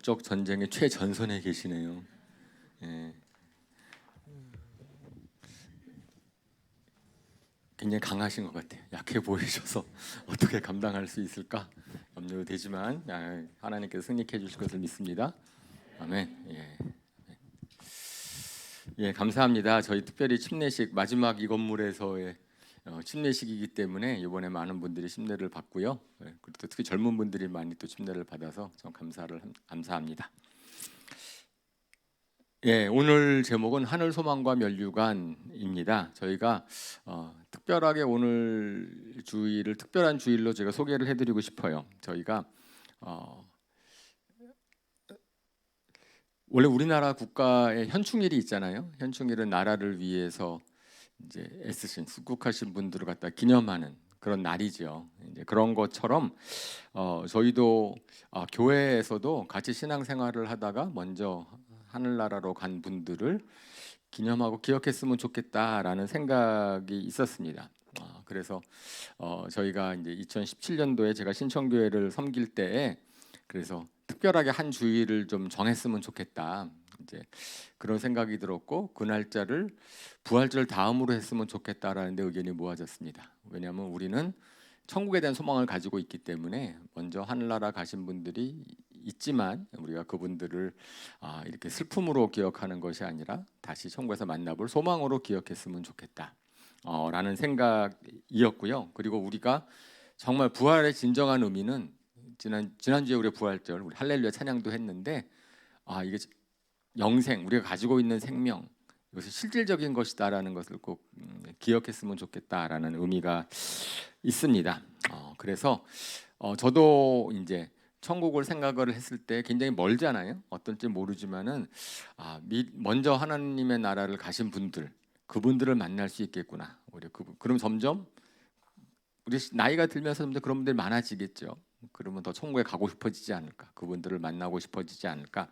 영적 전쟁의 최전선에 계시네요. 예. 굉장히 강하신 것 같아요. 약해 보이셔서 어떻게 감당할 수 있을까 염려되지만 하나님께서 승리케 해주실 것을 믿습니다. 아멘. 예, 감사합니다. 저희 특별히 침례식 마지막 이 건물에서의 침례식이기 때문에 이번에 많은 분들이 침례를 받고요. 그리고 또 특히 젊은 분들이 많이 또 침례를 받아서 좀 감사합니다. 예, 오늘 제목은 하늘 소망과 면류관입니다. 저희가 특별하게 오늘 주일을 특별한 주일로 제가 소개를 해드리고 싶어요. 저희가 원래 우리나라 국가에 현충일이 있잖아요. 현충일은 나라를 위해서 이제 애쓰신 수국하신 분들을 갖다 기념하는 그런 날이죠. 이제 그런 것처럼 저희도 교회에서도 같이 신앙생활을 하다가 먼저 하늘나라로 간 분들을 기념하고 기억했으면 좋겠다라는 생각이 있었습니다. 그래서 저희가 이제 2017년도에 제가 신천교회를 섬길 때에 그래서 특별하게 한 주일을 좀 정했으면 좋겠다. 이제 그런 생각이 들었고 그 날짜를 부활절 다음으로 했으면 좋겠다라는 데 의견이 모아졌습니다. 왜냐하면 우리는 천국에 대한 소망을 가지고 있기 때문에 먼저 하늘나라 가신 분들이 있지만 우리가 그분들을 이렇게 슬픔으로 기억하는 것이 아니라 다시 천국에서 만나볼 소망으로 기억했으면 좋겠다 라는 생각이었고요. 그리고 우리가 정말 부활의 진정한 의미는 지난주에 우리 부활절 우리 할렐루야 찬양도 했는데 이게 영생 우리가 가지고 있는 생명 이것이 실질적인 것이다라는 것을 꼭 기억했으면 좋겠다라는 의미가 있습니다. 그래서 저도 이제 천국을 생각을 했을 때 굉장히 멀잖아요. 어떨지 모르지만은 먼저 하나님의 나라를 가신 분들 그분들을 만날 수 있겠구나. 그럼 점점 우리 나이가 들면서 점점 그런 분들이 많아지겠죠. 그러면 더 천국에 가고 싶어지지 않을까? 그분들을 만나고 싶어지지 않을까?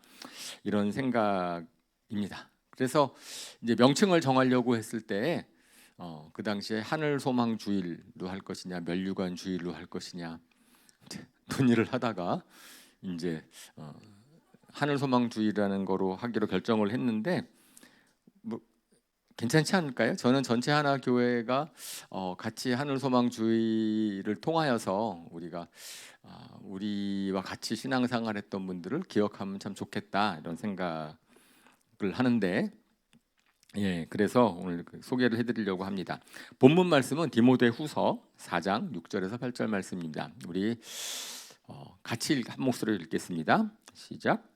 이런 생각입니다. 그래서 이제 명칭을 정하려고 했을 때 그 당시에 하늘 소망 주일로 할 것이냐, 면류관 주일로 할 것이냐 논의를 하다가 이제 하늘 소망 주일이라는 거로 하기로 결정을 했는데 뭐 괜찮지 않을까요? 저는 전체 하나 교회가 같이 하늘 소망 주일을 통하여서 우리와 같이 신앙생활했던 분들을 기억하면 참 좋겠다 이런 생각을 하는데 그래서 오늘 소개를 해드리려고 합니다. 본문 말씀은 디모데후서 4장 6절에서 8절 말씀입니다. 우리 같이 한 목소리로 읽겠습니다. 시작.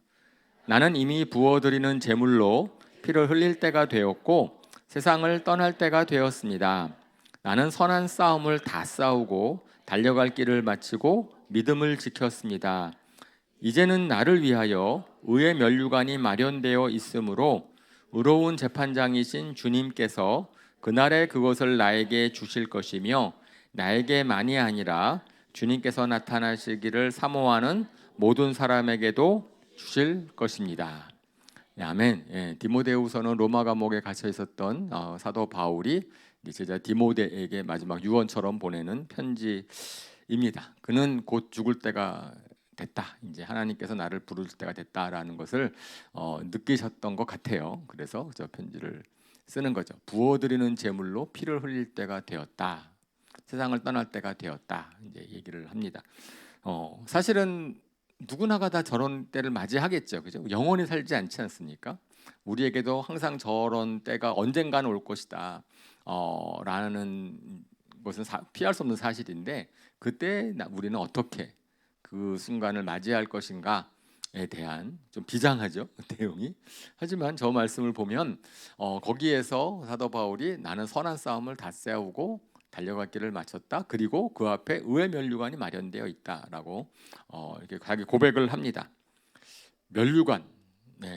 나는 이미 부어드리는 제물로 피를 흘릴 때가 되었고 세상을 떠날 때가 되었습니다. 나는 선한 싸움을 다 싸우고 달려갈 길을 마치고 믿음을 지켰습니다. 이제는 나를 위하여 의의 면류관이 마련되어 있으므로 의로운 재판장이신 주님께서 그날에 그것을 나에게 주실 것이며 나에게만이 아니라 주님께서 나타나시기를 사모하는 모든 사람에게도 주실 것입니다. 아멘. 디모데후서는 로마 감옥에 갇혀 있었던 사도 바울이 제자 디모데에게 마지막 유언처럼 보내는 편지입니다. 그는 곧 죽을 때가 됐다. 이제 하나님께서 나를 부를 때가 됐다라는 것을 느끼셨던 것 같아요. 그래서 저 편지를 쓰는 거죠. 부어드리는 제물로 피를 흘릴 때가 되었다. 세상을 떠날 때가 되었다. 이제 얘기를 합니다. 사실은 누구나가 다 저런 때를 맞이하겠죠. 그죠? 영원히 살지 않지 않습니까? 우리에게도 항상 저런 때가 언젠가는 올 것이다. 라는 것은 피할 수 없는 사실인데 그때 우리는 어떻게 그 순간을 맞이할 것인가에 대한 좀 비장하죠 내용이. 하지만 저 말씀을 보면 거기에서 사도 바울이 나는 선한 싸움을 다 싸우고 달려갈 길을 마쳤다. 그리고 그 앞에 의의 면류관이 마련되어 있다라고 이렇게 자기 고백을 합니다. 면류관,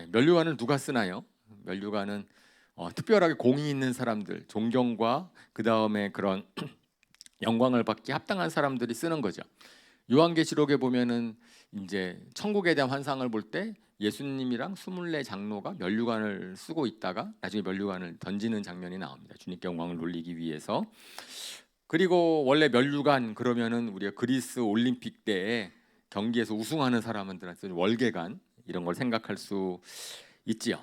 면류관을 누가 쓰나요? 면류관은 특별하게 공이 있는 사람들, 존경과 그 다음에 그런 영광을 받기 합당한 사람들이 쓰는 거죠. 요한계시록에 보면은 이제 천국에 대한 환상을 볼 때 예수님이랑 24 장로가 면류관을 쓰고 있다가 나중에 면류관을 던지는 장면이 나옵니다. 주님께 영광을 돌리기 위해서. 그리고 원래 면류관 그러면은 우리가 그리스 올림픽 때에 경기에서 우승하는 사람들한테 월계관 이런 걸 생각할 수 있지요.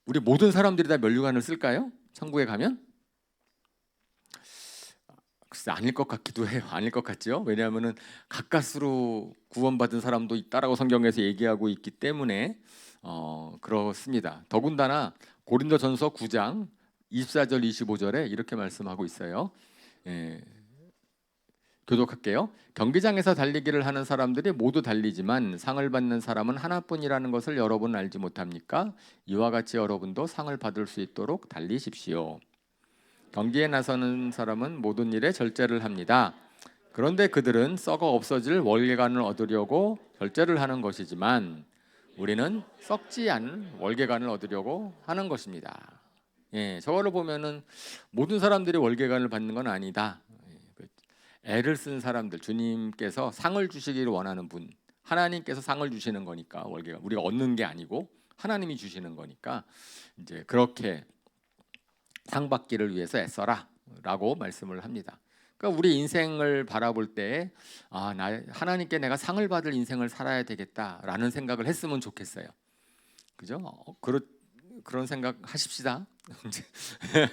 우리 모든 사람들이 다 면류관을 쓸까요? 천국에 가면? 글쎄 아닐 것 같기도 해요. 아닐 것 같죠? 왜냐하면은 가까스로 구원받은 사람도 있다라고 성경에서 얘기하고 있기 때문에 그렇습니다. 더군다나 고린도전서 9장 24절 25절에 이렇게 말씀하고 있어요. 예, 교독할게요. 경기장에서 달리기를 하는 사람들이 모두 달리지만 상을 받는 사람은 하나뿐이라는 것을 여러분 알지 못합니까? 이와 같이 여러분도 상을 받을 수 있도록 달리십시오. 경기에 나서는 사람은 모든 일에 절제를 합니다. 그런데 그들은 썩어 없어질 월계관을 얻으려고 절제를 하는 것이지만 우리는 썩지 않은 월계관을 얻으려고 하는 것입니다. 예, 저거를 보면은 모든 사람들이 월계관을 받는 건 아니다. 애를 쓴 사람들, 주님께서 상을 주시기를 원하는 분, 하나님께서 상을 주시는 거니까 월계관 우리가 얻는 게 아니고 하나님이 주시는 거니까 이제 그렇게 상 받기를 위해서 애써라라고 말씀을 합니다. 그러니까 우리 인생을 바라볼 때 하나님께 내가 상을 받을 인생을 살아야 되겠다라는 생각을 했으면 좋겠어요. 그죠? 그런 생각 하십시다.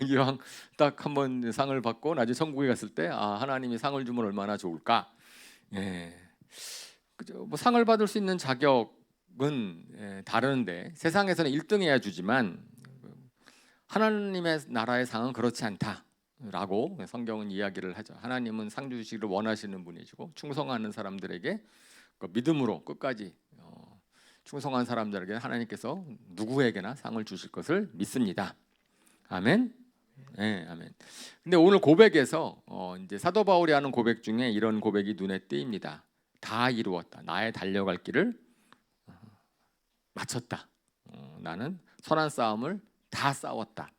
이왕 딱 한번 상을 받고 나중에 천국에 갔을 때 하나님이 상을 주면 얼마나 좋을까. 예. 그죠? 뭐 상을 받을 수 있는 자격은 다른데 세상에서는 1등해야 주지만 하나님의 나라의 상은 그렇지 않다라고 성경은 이야기를 하죠. 하나님은 상 주시기를 원하시는 분이시고 충성하는 사람들에게 믿음으로 끝까지 충성한 사람들에게 하나님께서 누구에게나 상을 주실 것을 믿습니다. 아멘. 네, 아멘. 근데 오늘 고백에서 이제 사도 바울이 하는 고백 중에 이런 고백이 눈에 띄입니다. 다 이루었다. 나의 달려갈 길을 마쳤다. 나는 선한 싸움을 다 싸웠다.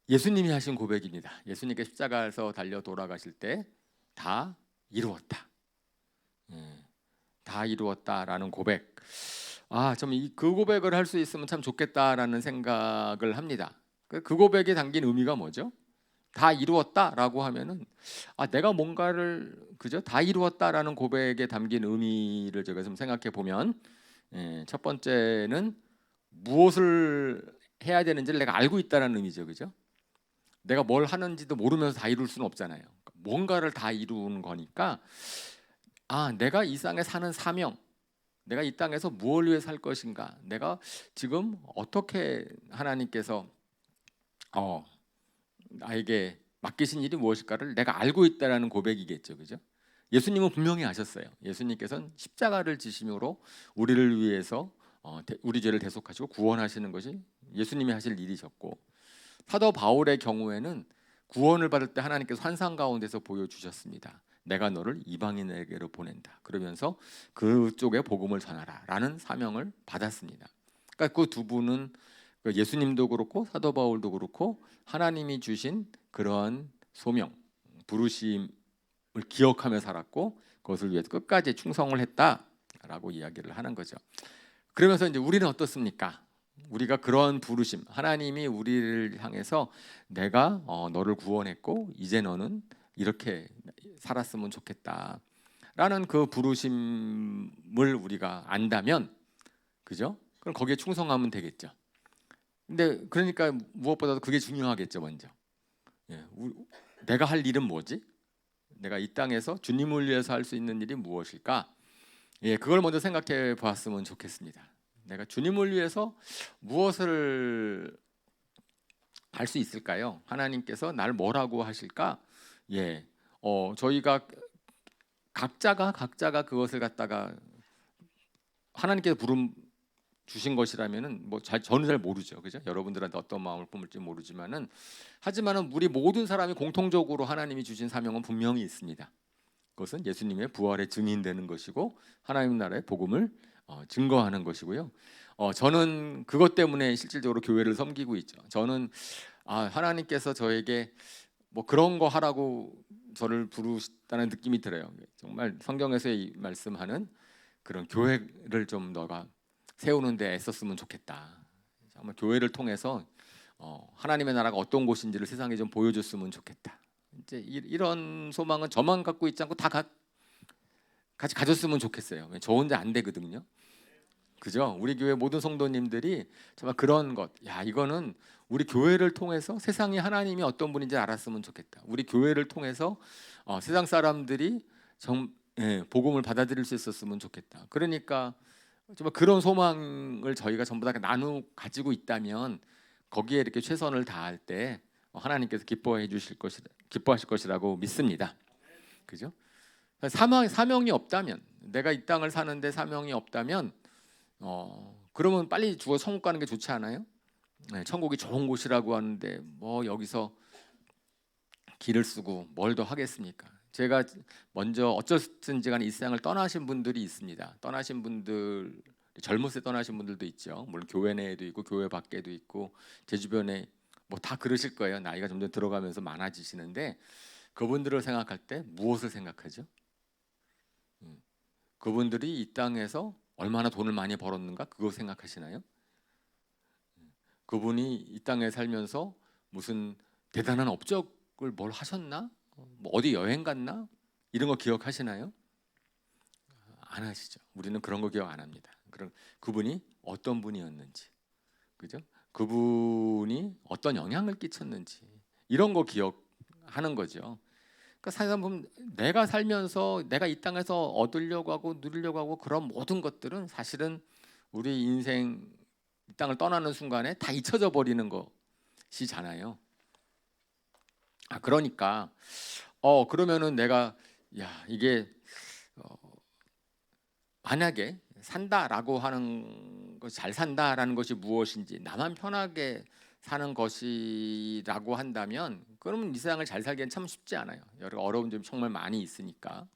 예수님이 하신 고백입니다. 예수님께 십자가에서 달려 돌아가실 때 다 이루었다. 다 이루었다라는 고백. 좀 그 고백을 할 수 있으면 참 좋겠다라는 생각을 합니다. 그 고백에 담긴 의미가 뭐죠? 다 이루었다라고 하면은 내가 뭔가를 그죠? 다 이루었다라는 고백에 담긴 의미를 제가 좀 생각해 보면 첫 번째는 무엇을 해야 되는지를 내가 알고 있다라는 의미죠, 그죠? 내가 뭘 하는지도 모르면서 다 이룰 수는 없잖아요. 뭔가를 다 이루는 거니까 내가 이 땅에 사는 사명, 내가 이 땅에서 무엇을 위해 살 것인가, 내가 지금 어떻게 하나님께서 나에게 맡기신 일이 무엇일까를 내가 알고 있다라는 고백이겠죠, 그죠? 예수님은 분명히 아셨어요. 예수님께서는 십자가를 지심으로 우리를 위해서 우리 죄를 대속하시고 구원하시는 것이 예수님이 하실 일이셨고, 사도 바울의 경우에는 구원을 받을 때 하나님께서 환상 가운데서 보여주셨습니다. 내가 너를 이방인에게로 보낸다. 그러면서 그쪽에 복음을 전하라라는 사명을 받았습니다. 그러니까 그 두 분은 예수님도 그렇고 사도 바울도 그렇고 하나님이 주신 그런 소명, 부르심을 기억하며 살았고 그것을 위해서 끝까지 충성을 했다라고 이야기를 하는 거죠. 그러면서 이제 우리는 어떻습니까? 우리가 그런 부르심, 하나님이 우리를 향해서 내가 너를 구원했고 이제 너는 이렇게 살았으면 좋겠다라는 그 부르심을 우리가 안다면, 그죠? 그럼 거기에 충성하면 되겠죠. 근데 그러니까 무엇보다도 그게 중요하겠죠. 먼저 내가 할 일은 뭐지? 내가 이 땅에서 주님을 위해서 할 수 있는 일이 무엇일까? 그걸 먼저 생각해 보았으면 좋겠습니다. 내가 주님을 위해서 무엇을 할 수 있을까요? 하나님께서 날 뭐라고 하실까? 저희가 각자가 그것을 갖다가 하나님께서 부름 주신 것이라면은 저는 잘 모르죠, 그죠? 여러분들한테 어떤 마음을 품을지 모르지만은 하지만은 우리 모든 사람이 공통적으로 하나님이 주신 사명은 분명히 있습니다. 그것은 예수님의 부활의 증인되는 것이고 하나님 나라의 복음을 증거하는 것이고요. 저는 그것 때문에 실질적으로 교회를 섬기고 있죠. 저는 하나님께서 저에게 뭐 그런 거 하라고 저를 부르셨다는 느낌이 들어요. 정말 성경에서 말씀하는 그런 교회를 좀 너가 세우는데 애썼으면 좋겠다. 정말 교회를 통해서 하나님의 나라가 어떤 곳인지를 세상에 좀 보여줬으면 좋겠다. 이제 이런 소망은 저만 갖고 있지 않고 같이 가졌으면 좋겠어요. 저 혼자 안 되거든요. 그죠? 우리 교회 모든 성도님들이 정말 그런 것, 야 이거는 우리 교회를 통해서 세상에 하나님이 어떤 분인지 알았으면 좋겠다. 우리 교회를 통해서 세상 사람들이 복음을 받아들일 수 있었으면 좋겠다. 그러니까 정말 그런 소망을 저희가 전부 다 나누 가지고 있다면 거기에 이렇게 최선을 다할 때 하나님께서 기뻐하실 것이라고 믿습니다. 그죠? 사명이 없다면, 내가 이 땅을 사는데 사명이 없다면 그러면 빨리 죽어 천국 가는 게 좋지 않아요? 네, 천국이 좋은 곳이라고 하는데 뭐 여기서 길을 쓰고 뭘 더 하겠습니까? 제가 먼저 어쩌든지 간에 이 세상을 떠나신 분들이 있습니다. 떠나신 분들, 젊을 때 떠나신 분들도 있죠. 물론 교회 내에도 있고 교회 밖에도 있고 제 주변에 뭐 다 그러실 거예요. 나이가 점점 들어가면서 많아지시는데 그분들을 생각할 때 무엇을 생각하죠? 그분들이 이 땅에서 얼마나 돈을 많이 벌었는가 그거 생각하시나요? 그분이 이 땅에 살면서 무슨 대단한 업적을 뭘 하셨나? 뭐 어디 여행 갔나? 이런 거 기억하시나요? 안 하시죠. 우리는 그런 거 기억 안 합니다. 그럼 그분이 어떤 분이었는지, 그죠? 그분이 어떤 영향을 끼쳤는지 이런 거 기억하는 거죠. 그러니까 사실 보면 내가 살면서 내가 이 땅에서 얻으려고 하고 누리려고 하고 그런 모든 것들은 사실은 우리 인생 이 땅을 떠나는 순간에 다 잊혀져 버리는 것이잖아요. 그러니까 그러면은 내가 이게 만약에 산다라고 하는 것, 잘 산다라는 것이 무엇인지, 나만 편하게 사는 것이라고 한다면 그러면 이 세상을 잘 살기엔 참 쉽지 않아요. 여러 어려운 점이 정말 많이 있으니까.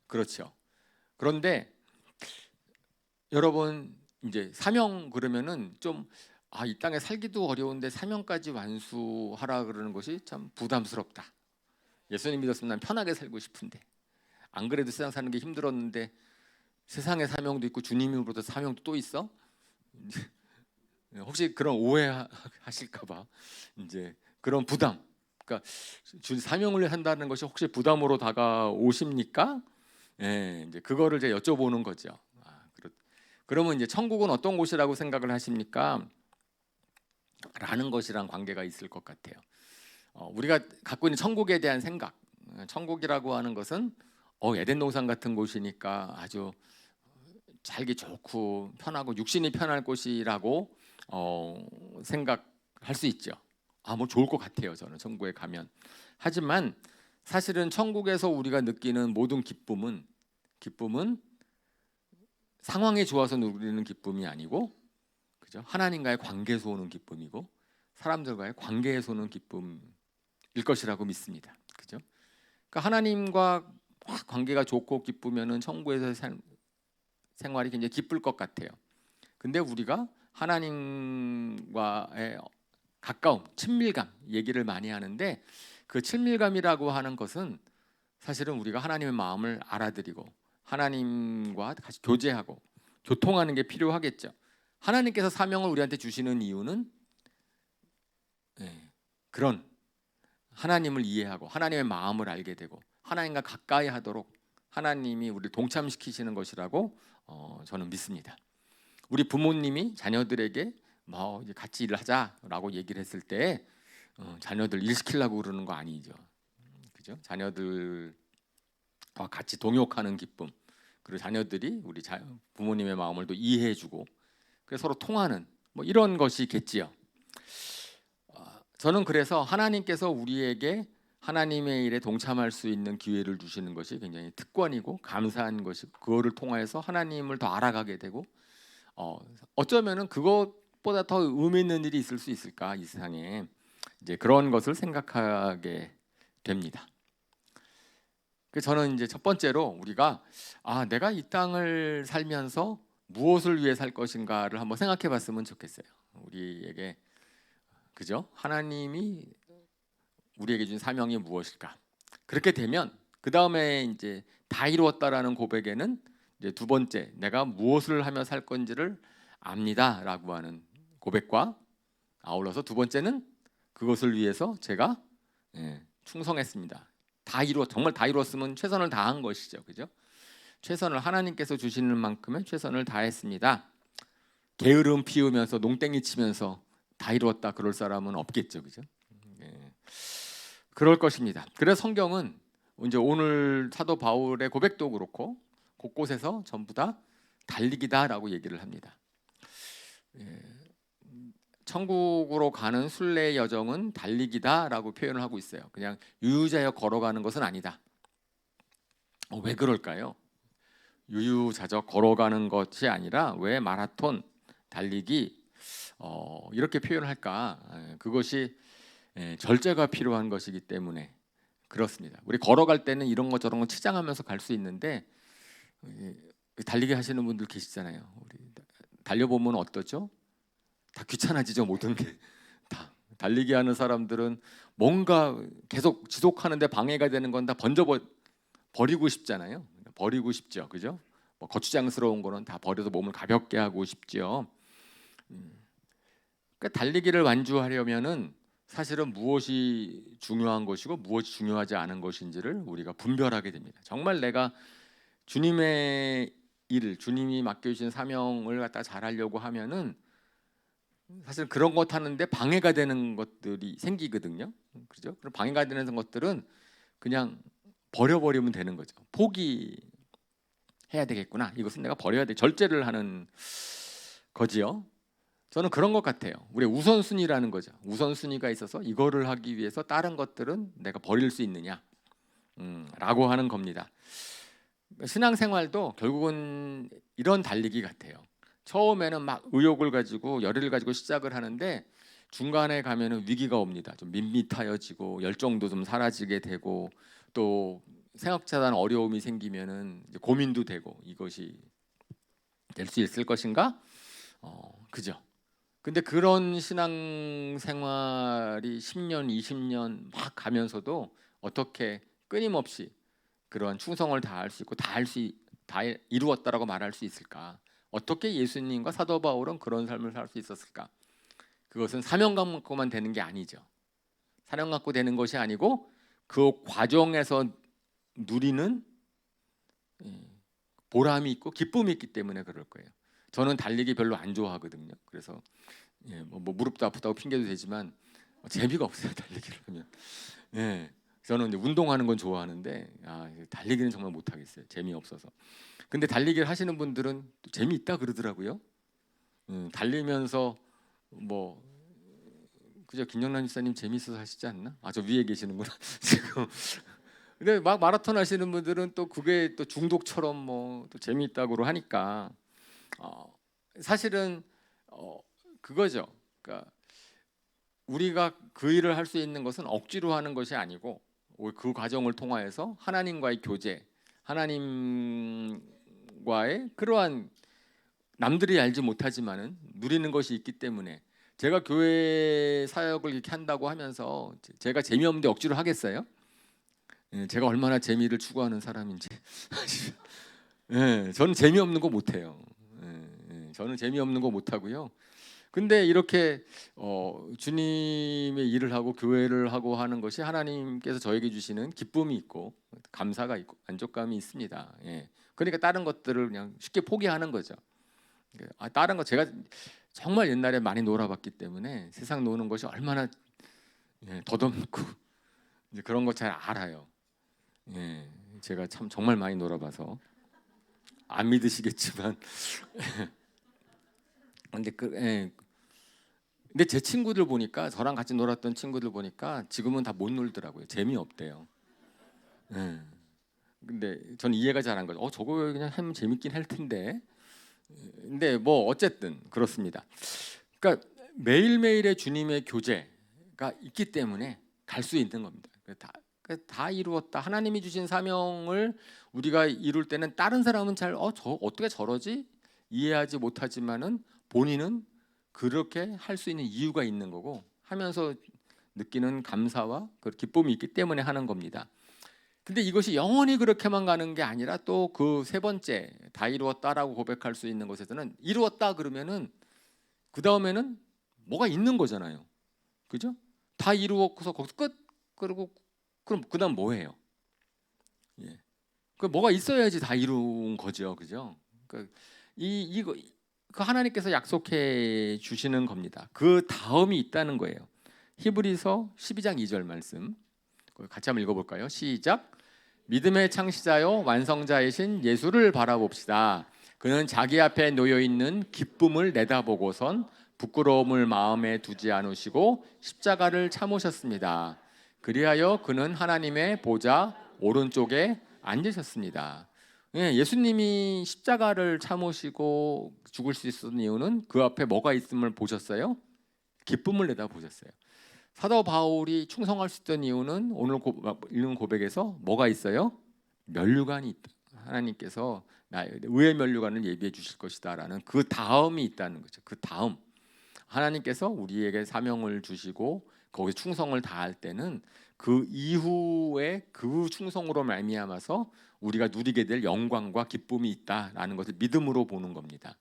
그렇죠. 그런데 여러분 이제 사명 그러면은 좀 이 땅에 살기도 어려운데 사명까지 완수하라 그러는 것이 참 부담스럽다. 예수님 믿었으면 난 편하게 살고 싶은데 안 그래도 세상 사는 게 힘들었는데 세상의 사명도 있고 주님으로부터 사명도 또 있어? 혹시 그런 오해하실까봐 이제 그런 부담, 그러니까 사명을 한다는 것이 혹시 부담으로 다가오십니까? 예, 이제 그거를 이제 여쭤보는 거죠. 그러면 이제 천국은 어떤 곳이라고 생각을 하십니까? 라는 것이랑 관계가 있을 것 같아요. 우리가 갖고 있는 천국에 대한 생각, 천국이라고 하는 것은 에덴 동산 같은 곳이니까 아주 살기 좋고 편하고 육신이 편할 곳이라고 생각할 수 있죠. 뭐 좋을 것 같아요. 저는 천국에 가면. 하지만 사실은 천국에서 우리가 느끼는 모든 기쁨은 상황이 좋아서 누리는 기쁨이 아니고, 그죠? 하나님과의 관계에서 오는 기쁨이고 사람들과의 관계에서 오는 기쁨일 것이라고 믿습니다. 그죠? 그러니까 하나님과 관계가 좋고 기쁘면은 천국에서 생활이 굉장히 기쁠 것 같아요. 근데 우리가 하나님과의 가까움, 친밀감 얘기를 많이 하는데 그 친밀감이라고 하는 것은 사실은 우리가 하나님의 마음을 알아들이고 하나님과 같이 교제하고 교통하는 게 필요하겠죠. 하나님께서 사명을 우리한테 주시는 이유는 그런 하나님을 이해하고 하나님의 마음을 알게 되고 하나님과 가까이 하도록 하나님이 우리를 동참시키시는 것이라고 저는 믿습니다. 우리 부모님이 자녀들에게 뭐 이제 같이 일을 하자라고 얘기를 했을 때 자녀들 일 시키려고 그러는 거 아니죠. 그죠? 자녀들과 같이 동역하는 기쁨, 그리고 자녀들이 우리 부모님의 마음을 또 이해해주고 그래서 서로 통하는 뭐 이런 것이겠지요. 저는 그래서 하나님께서 우리에게 하나님의 일에 동참할 수 있는 기회를 주시는 것이 굉장히 특권이고 감사한 것이고 그거를 통해서 하나님을 더 알아가게 되고 어쩌면은 그것보다 더 의미 있는 일이 있을 수 있을까 이 세상에 이제 그런 것을 생각하게 됩니다. 그래서 저는 이제 첫 번째로 우리가 내가 이 땅을 살면서 무엇을 위해 살 것인가를 한번 생각해봤으면 좋겠어요. 우리에게 그죠? 하나님이 우리에게 준 사명이 무엇일까? 그렇게 되면 그 다음에 이제 다 이루었다라는 고백에는 이제 두 번째 내가 무엇을 하며 살 건지를 압니다라고 하는 고백과 아울러서 두 번째는 그것을 위해서 제가 충성했습니다. 정말 다 이루었으면 최선을 다한 것이죠. 그죠? 최선을 하나님께서 주시는 만큼의 최선을 다했습니다. 게으름 피우면서 농땡이 치면서 다 이루었다 그럴 사람은 없겠죠. 그죠? 예. 그럴 것입니다. 그래서 성경은 이제 오늘 사도 바울의 고백도 그렇고 곳곳에서 전부 다 달리기다라고 얘기를 합니다. 예. 천국으로 가는 순례의 여정은 달리기다라고 표현을 하고 있어요. 그냥 유유자적 걸어가는 것은 아니다. 왜 그럴까요? 유유자적 걸어가는 것이 아니라 왜 마라톤 달리기 이렇게 표현을 할까? 그것이 절제가 필요한 것이기 때문에 그렇습니다. 우리 걸어갈 때는 이런 것 저런 거 치장하면서 갈 수 있는데 달리기 하시는 분들 계시잖아요. 우리 달려보면 어떠죠? 다 귀찮아지죠. 모든 게 다 달리기 하는 사람들은 뭔가 계속 지속하는데 방해가 되는 건 다 버리고 싶잖아요. 버리고 싶죠, 그죠? 뭐 거추장스러운 거는 다 버려서 몸을 가볍게 하고 싶죠. 그러니까 달리기를 완주하려면은 사실은 무엇이 중요한 것이고 무엇이 중요하지 않은 것인지를 우리가 분별하게 됩니다. 정말 내가 주님의 일, 주님이 맡겨주신 사명을 갖다 잘하려고 하면은 사실 그런 것 하는데 방해가 되는 것들이 생기거든요. 그죠? 그럼 방해가 되는 것들은 그냥 버려버리면 되는 거죠. 포기해야 되겠구나. 이것은 내가 버려야 돼. 절제를 하는 거지요. 저는 그런 것 같아요. 우리 우선순위라는 거죠. 우선순위가 있어서 이거를 하기 위해서 다른 것들은 내가 버릴 수 있느냐 라고 하는 겁니다. 신앙생활도 결국은 이런 달리기 같아요. 처음에는 막 의욕을 가지고 열의를 가지고 시작을 하는데 중간에 가면은 위기가 옵니다. 좀 밋밋하여지고 열정도 좀 사라지게 되고 또 생각지 않은 어려움이 생기면은 이제 고민도 되고 이것이 될 수 있을 것인가? 그죠? 근데 그런 신앙생활이 10년, 20년 막 가면서도 어떻게 끊임없이 그런 충성을 다할 수 있고 다 이루었다라고 말할 수 있을까? 어떻게 예수님과 사도 바울은 그런 삶을 살 수 있었을까? 그것은 사명감 갖고만 되는 게 아니죠. 사명 갖고 되는 것이 아니고 그 과정에서 누리는 보람이 있고 기쁨이 있기 때문에 그럴 거예요. 저는 달리기 별로 안 좋아하거든요. 그래서 뭐 무릎도 아프다고 핑계도 되지만 재미가 없어요. 달리기를 하면. 저는 이제 운동하는 건 좋아하는데 달리기는 정말 못 하겠어요. 재미없어서. 근데 달리기를 하시는 분들은 또 재미있다 그러더라고요. 달리면서 뭐 그저 김영란 집사님 재미있어서 하시지 않나? 저 위에 계시는구나 지금. 근데 막 마라톤 하시는 분들은 또 그게 또 중독처럼 뭐 또 재미있다고 하니까 사실은 그거죠. 그러니까 우리가 그 일을 할 수 있는 것은 억지로 하는 것이 아니고 그 과정을 통하여서 하나님과의 교제, 하나님과의 그러한 남들이 알지 못하지만은 누리는 것이 있기 때문에 제가 교회 사역을 이렇게 한다고 하면서 제가 재미없는데 억지로 하겠어요? 제가 얼마나 재미를 추구하는 사람인지. 저는 재미없는 거 못해요. 저는 재미없는 거 못하고요. 근데 이렇게 주님의 일을 하고 교회를 하고 하는 것이 하나님께서 저에게 주시는 기쁨이 있고 감사가 있고 만족감이 있습니다. 그러니까 다른 것들을 그냥 쉽게 포기하는 거죠. 다른 거 제가 정말 옛날에 많이 놀아봤기 때문에 세상 노는 것이 얼마나 더덥고 이제 그런 거 잘 알아요. 제가 참 정말 많이 놀아봐서 안 믿으시겠지만 근데 제 친구들 보니까 저랑 같이 놀았던 친구들 보니까 지금은 다 못 놀더라고요. 재미없대요. 근데 저는 이해가 잘 안 가죠. 저거 그냥 하면 재밌긴 할 텐데. 근데 뭐 어쨌든 그렇습니다. 그러니까 매일매일의 주님의 교제가 있기 때문에 갈 수 있는 겁니다. 다 이루었다. 하나님이 주신 사명을 우리가 이룰 때는 다른 사람은 잘 저 어떻게 저러지? 이해하지 못하지만은 본인은 그렇게 할 수 있는 이유가 있는 거고 하면서 느끼는 감사와 그 기쁨이 있기 때문에 하는 겁니다. 근데 이것이 영원히 그렇게만 가는 게 아니라 또 그 세 번째 다 이루었다라고 고백할 수 있는 것에서는 이루었다 그러면은 그 다음에는 뭐가 있는 거잖아요. 그죠? 다 이루었고서 거기서 끝. 그리고 그럼 그다음 뭐예요? 예. 그 뭐가 있어야지 다 이룬 거죠, 그죠? 그 이거 그 하나님께서 약속해 주시는 겁니다. 그 다음이 있다는 거예요. 히브리서 12장 2절 말씀 같이 한번 읽어볼까요? 시작. 믿음의 창시자요 완성자이신 예수를 바라봅시다. 그는 자기 앞에 놓여 있는 기쁨을 내다보고선 부끄러움을 마음에 두지 않으시고 십자가를 참으셨습니다. 그리하여 그는 하나님의 보좌 오른쪽에 앉으셨습니다. 예수님이 십자가를 참으시고 죽을 수 있었던 이유는 그 앞에 뭐가 있음을 보셨어요? 기쁨을 내다보셨어요. 사도 바울이 충성할 수 있던 이유는 오늘 읽는 고백에서 뭐가 있어요? 면류관이 있다. 하나님께서 의의 면류관을 예비해 주실 것이다라는 그 다음이 있다는 거죠. 그 다음 하나님께서 우리에게 사명을 주시고 거기에 충성을 다할 때는 그 이후에 그 충성으로 말미암아서 우리가 누리게 될 영광과 기쁨이 있다라는 것을 믿음으로 보는 겁니다.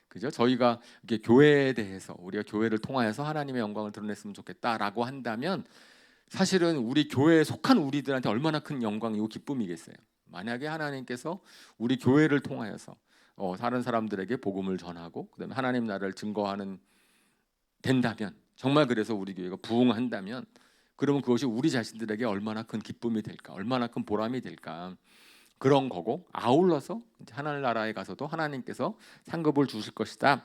그죠? 저희가 이렇게 교회에 대해서 우리가 교회를 통하여서 하나님의 영광을 드러냈으면 좋겠다라고 한다면 사실은 우리 교회에 속한 우리들한테 얼마나 큰 영광이고 기쁨이겠어요. 만약에 하나님께서 우리 교회를 통하여서 다른 사람들에게 복음을 전하고 그다음에 하나님 나라를 증거하는 된다면 정말 그래서 우리 교회가 부흥한다면 그러면 그것이 우리 자신들에게 얼마나 큰 기쁨이 될까, 얼마나 큰 보람이 될까. 그런 거고 아울러서 하나님 나라에 가서도 하나님께서 상급을 주실 것이다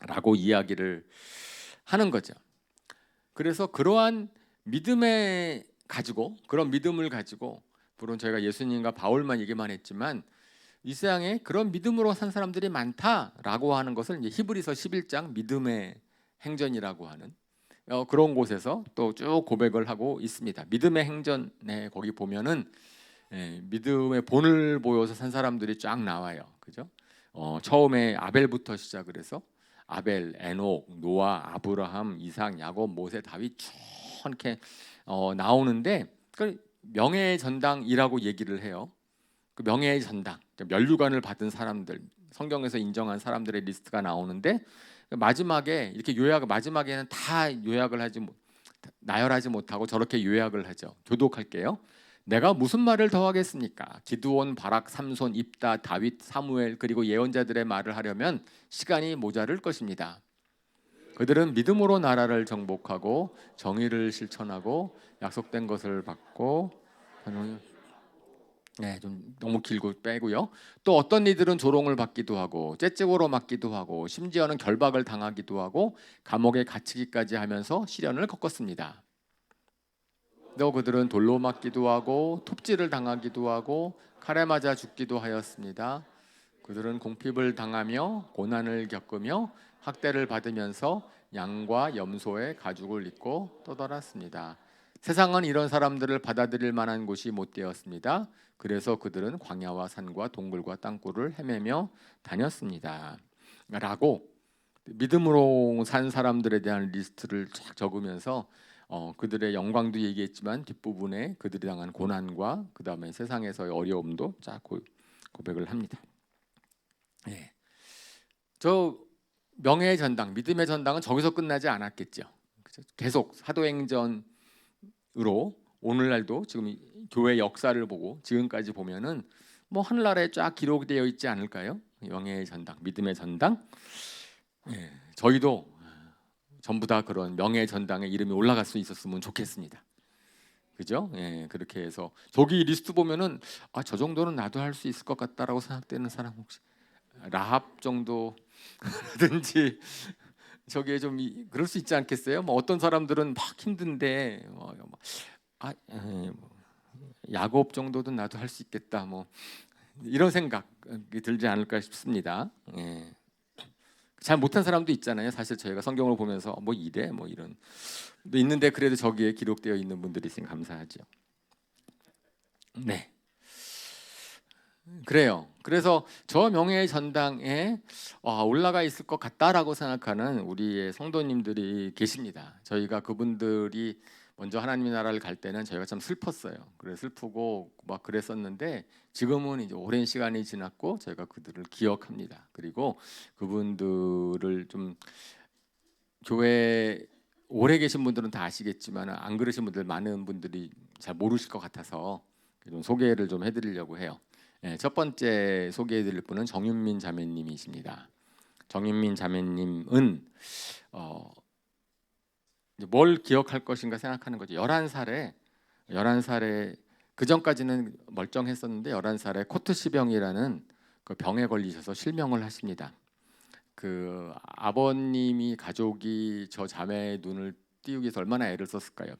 라고 이야기를 하는 거죠. 그래서 그러한 믿음에 가지고 그런 믿음을 가지고 물론 저희가 예수님과 바울만 얘기만 했지만 이 세상에 그런 믿음으로 산 사람들이 많다라고 하는 것을 이제 히브리서 11장 믿음의 행전이라고 하는 그런 곳에서 또 쭉 고백을 하고 있습니다. 믿음의 행전에 거기 보면은 믿음의 본을 보여서 산 사람들이 쫙 나와요. 그죠? 처음에 아벨부터 시작을 해서 아벨, 에녹, 노아, 아브라함, 이삭, 야곱, 모세, 다윗 쭉 이렇게 나오는데 그 명예의 전당이라고 얘기를 해요. 그 명예의 전당, 면류관을 받은 사람들, 성경에서 인정한 사람들의 리스트가 나오는데 마지막에 이렇게 마지막에는 다 요약을 나열하지 못하고 저렇게 요약을 하죠. 교독할게요. 내가 무슨 말을 더 하겠습니까? 기드온, 바락, 삼손, 입다, 다윗, 사무엘 그리고 예언자들의 말을 하려면 시간이 모자랄 것입니다. 그들은 믿음으로 나라를 정복하고 정의를 실천하고 약속된 것을 받고 좀 너무 길고 빼고요. 또 어떤 이들은 조롱을 받기도 하고 째찍으로 맞기도 하고 심지어는 결박을 당하기도 하고 감옥에 갇히기까지 하면서 시련을 겪었습니다. 또 그들은 돌로 맞기도 하고 톱질을 당하기도 하고 칼에 맞아 죽기도 하였습니다. 그들은 공핍을 당하며 고난을 겪으며 학대를 받으면서 양과 염소의 가죽을 입고 떠돌았습니다. 세상은 이런 사람들을 받아들일 만한 곳이 못 되었습니다. 그래서 그들은 광야와 산과 동굴과 땅굴을 헤매며 다녔습니다. 라고 믿음으로 산 사람들에 대한 리스트를 쫙 적으면서 그들의 영광도 얘기했지만 뒷부분에 그들이 당한 고난과 그 다음에 세상에서의 어려움도 쫙 고백을 합니다. 예. 저 명예의 전당, 믿음의 전당은 저기서 끝나지 않았겠죠. 계속 사도행전으로 오늘날도 지금 교회 역사를 보고 지금까지 보면은 뭐 하늘나라에 쫙 기록되어 있지 않을까요? 명예의 전당, 믿음의 전당. 예. 저희도 전부 다 그런 명예 전당에 이름이 올라갈 수 있었으면 좋겠습니다. 그죠? 예, 그렇게 해서 저기 리스트 보면은 저 정도는 나도 할 수 있을 것 같다라고 생각되는 사람 혹시 라합 정도든지 저기에 좀 그럴 수 있지 않겠어요? 뭐 어떤 사람들은 막 힘든데 야곱 정도도 나도 할 수 있겠다. 뭐 이런 생각이 들지 않을까 싶습니다. 예. 잘 못한 사람도 있잖아요. 사실 저희가 성경을 보면서 뭐 이래 뭐 이런 있는데 그래도 저기에 기록되어 있는 분들이 있으면 감사하죠. 네, 그래요. 그래서 저 명예의 전당에 올라가 있을 것 같다라고 생각하는 우리의 성도님들이 계십니다. 저희가 그분들이 먼저 하나님의 나라를 갈 때는 저희가 참 슬펐어요. 그래 슬프고 막 그랬었는데 지금은 이제 오랜 시간이 지났고 저희가 그들을 기억합니다. 그리고 그분들을 좀 교회 오래 계신 분들은 다 아시겠지만 안 그러신 분들 많은 분들이 잘 모르실 것 같아서 좀 소개를 좀 해드리려고 해요. 예, 첫 번째 소개해드릴 분은 정윤민 자매님이십니다. 정윤민 자매님은 이제 뭘 기억할 것인가 생각하는 거죠. 11살에 그 전까지는 멀쩡했었는데 11살에 코트시병이라는 그 병에 걸리셔서 실명을 하십니다. 그 아버님이 가족이 저 자매의 눈을 띄우기 위해서 얼마나 애를 썼을까요?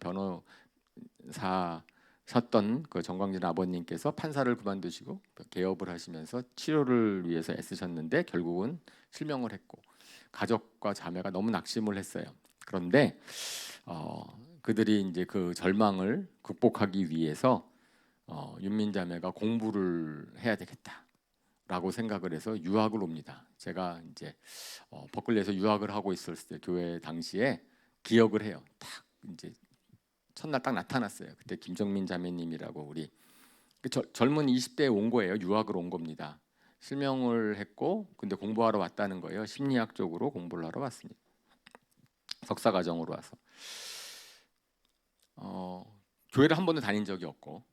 변호사셨던 그 정광진 아버님께서 판사를 그만두시고 개업을 하시면서 치료를 위해서 애쓰셨는데 결국은 실명을 했고 가족과 자매가 너무 낙심을 했어요. 그런데 그들이 이제 그 절망을 극복하기 위해서 윤민자매가 공부를 해야 되겠다라고 생각을 해서 유학을 옵니다. 제가 이제 버클리에서 유학을 하고 있었을 때 교회 당시에 기억을 해요. 딱 이제 첫날 딱 나타났어요. 그때 김정민 자매님이라고 우리 젊은 20대에 온 거예요. 유학을 온 겁니다. 실명을 했고 근데 공부하러 왔다는 거예요. 심리학 쪽으로 공부를 하러 왔습니다. 석사 과정으로 와서 교회를 한 번도 다닌 적이 없고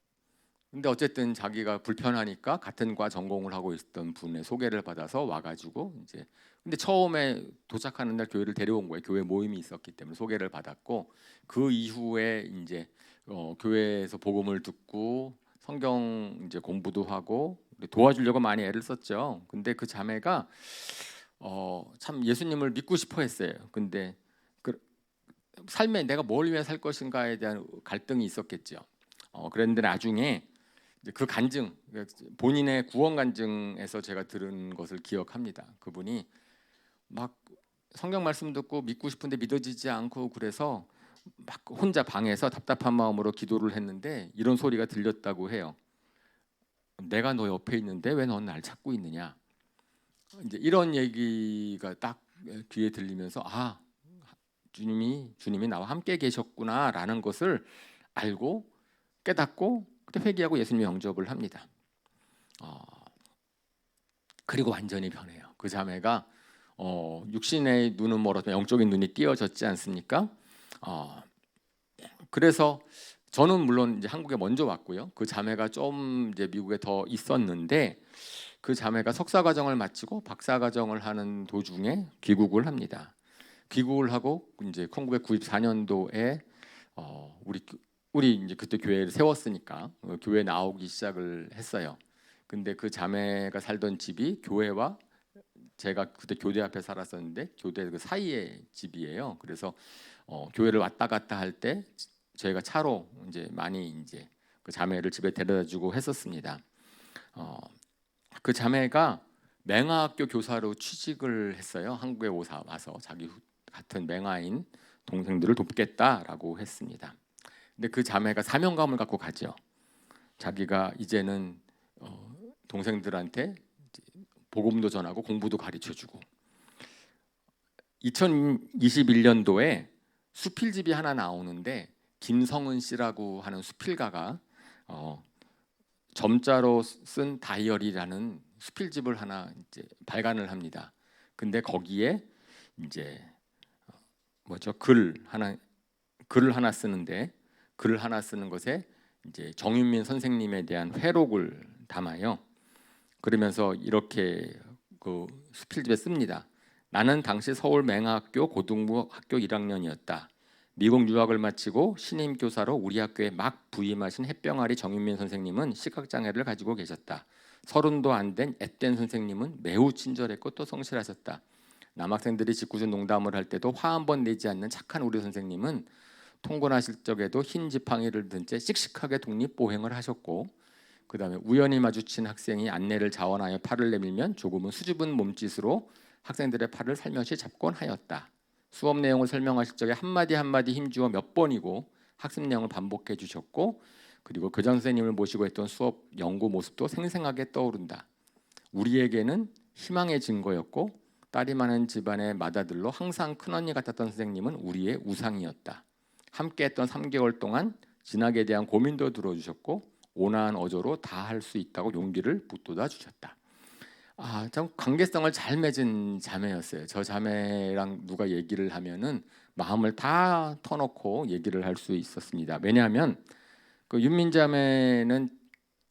근데 어쨌든 자기가 불편하니까 같은 과 전공을 하고 있던 분의 소개를 받아서 와가지고 이제 근데 처음에 도착하는 날 교회를 데려온 거예요. 교회 모임이 있었기 때문에 소개를 받았고 그 이후에 이제 교회에서 복음을 듣고 성경 이제 공부도 하고 도와주려고 많이 애를 썼죠. 근데 그 자매가 참 예수님을 믿고 싶어 했어요. 근데 그 삶에 내가 뭘 위해 살 것인가에 대한 갈등이 있었겠죠. 그랬는데 나중에 그 간증, 본인의 구원 간증에서 제가 들은 것을 기억합니다. 그분이 막 성경 말씀 듣고 믿고 싶은데 믿어지지 않고 그래서 막 혼자 방에서 답답한 마음으로 기도를 했는데 이런 소리가 들렸다고 해요. 내가 너 옆에 있는데 왜 넌 날 찾고 있느냐? 이제 이런 얘기가 딱 귀에 들리면서 아 주님이 나와 함께 계셨구나라는 것을 알고 깨닫고 그때 회개하고 예수님 영접을 합니다. 그리고 완전히 변해요. 그 자매가 육신의 눈은 멀어도 영적인 눈이 띄어졌지 않습니까? 그래서 저는 물론 이제 한국에 먼저 왔고요. 그 자매가 좀 이제 미국에 더 있었는데 그 자매가 석사 과정을 마치고 박사 과정을 하는 도중에 귀국을 합니다. 귀국을 하고 이제 1994년도에 우리 이제 그때 교회를 세웠으니까 교회 나오기 시작을 했어요. 근데 그 자매가 살던 집이 교회와 제가 그때 교대 앞에 살았었는데 교대 그 사이의 집이에요. 그래서 교회를 왔다 갔다 할 때 저희가 차로 이제 많이 이제 그 자매를 집에 데려다주고 했었습니다. 그 자매가 맹아학교 교사로 취직을 했어요. 한국에 와서 자기 같은 맹아인 동생들을 돕겠다라고 했습니다. 근데 그 자매가 사명감을 갖고 가죠. 자기가 이제는 동생들한테 복음도 전하고 공부도 가르쳐주고 2021년도에 수필집이 하나 나오는데 김성은 씨라고 하는 수필가가 점자로 쓴 다이어리라는 수필집을 하나 이제 발간을 합니다. 근데 거기에 이제 글을 하나 쓰는데 글을 하나 쓰는 것에 이제 정윤민 선생님에 대한 회록을 담아요. 그러면서 이렇게 그 수필집에 씁니다. 나는 당시 서울 맹아학교 고등부 학교 1학년이었다. 미국 유학을 마치고 신임 교사로 우리 학교에 막 부임하신 햇병아리 정윤민 선생님은 시각장애를 가지고 계셨다. 30도 안 된 앳된 선생님은 매우 친절했고 또 성실하셨다. 남학생들이 짓궂은 농담을 할 때도 화 한 번 내지 않는 착한 우리 선생님은 통곤하실 적에도 흰 지팡이를 든 채 씩씩하게 독립보행을 하셨고 그 다음에 우연히 마주친 학생이 안내를 자원하여 팔을 내밀면 조금은 수줍은 몸짓으로 학생들의 팔을 살며시 잡곤 하였다. 수업 내용을 설명하실 적에 한마디 한마디 힘주어 몇 번이고 학습 내용을 반복해 주셨고 그리고 교장 선생님을 모시고 했던 수업 연구 모습도 생생하게 떠오른다. 우리에게는 희망의 증거였고 딸이 많은 집안의 맏아들로 항상 큰언니 같았던 선생님은 우리의 우상이었다. 함께했던 3개월 동안 진학에 대한 고민도 들어주셨고 온화한 어조로 다 할 수 있다고 용기를 북돋아 주셨다. 참 관계성을 잘 맺은 자매였어요. 저 자매랑 누가 얘기를 하면은 마음을 다 터놓고 얘기를 할 수 있었습니다. 왜냐하면 그 윤민 자매는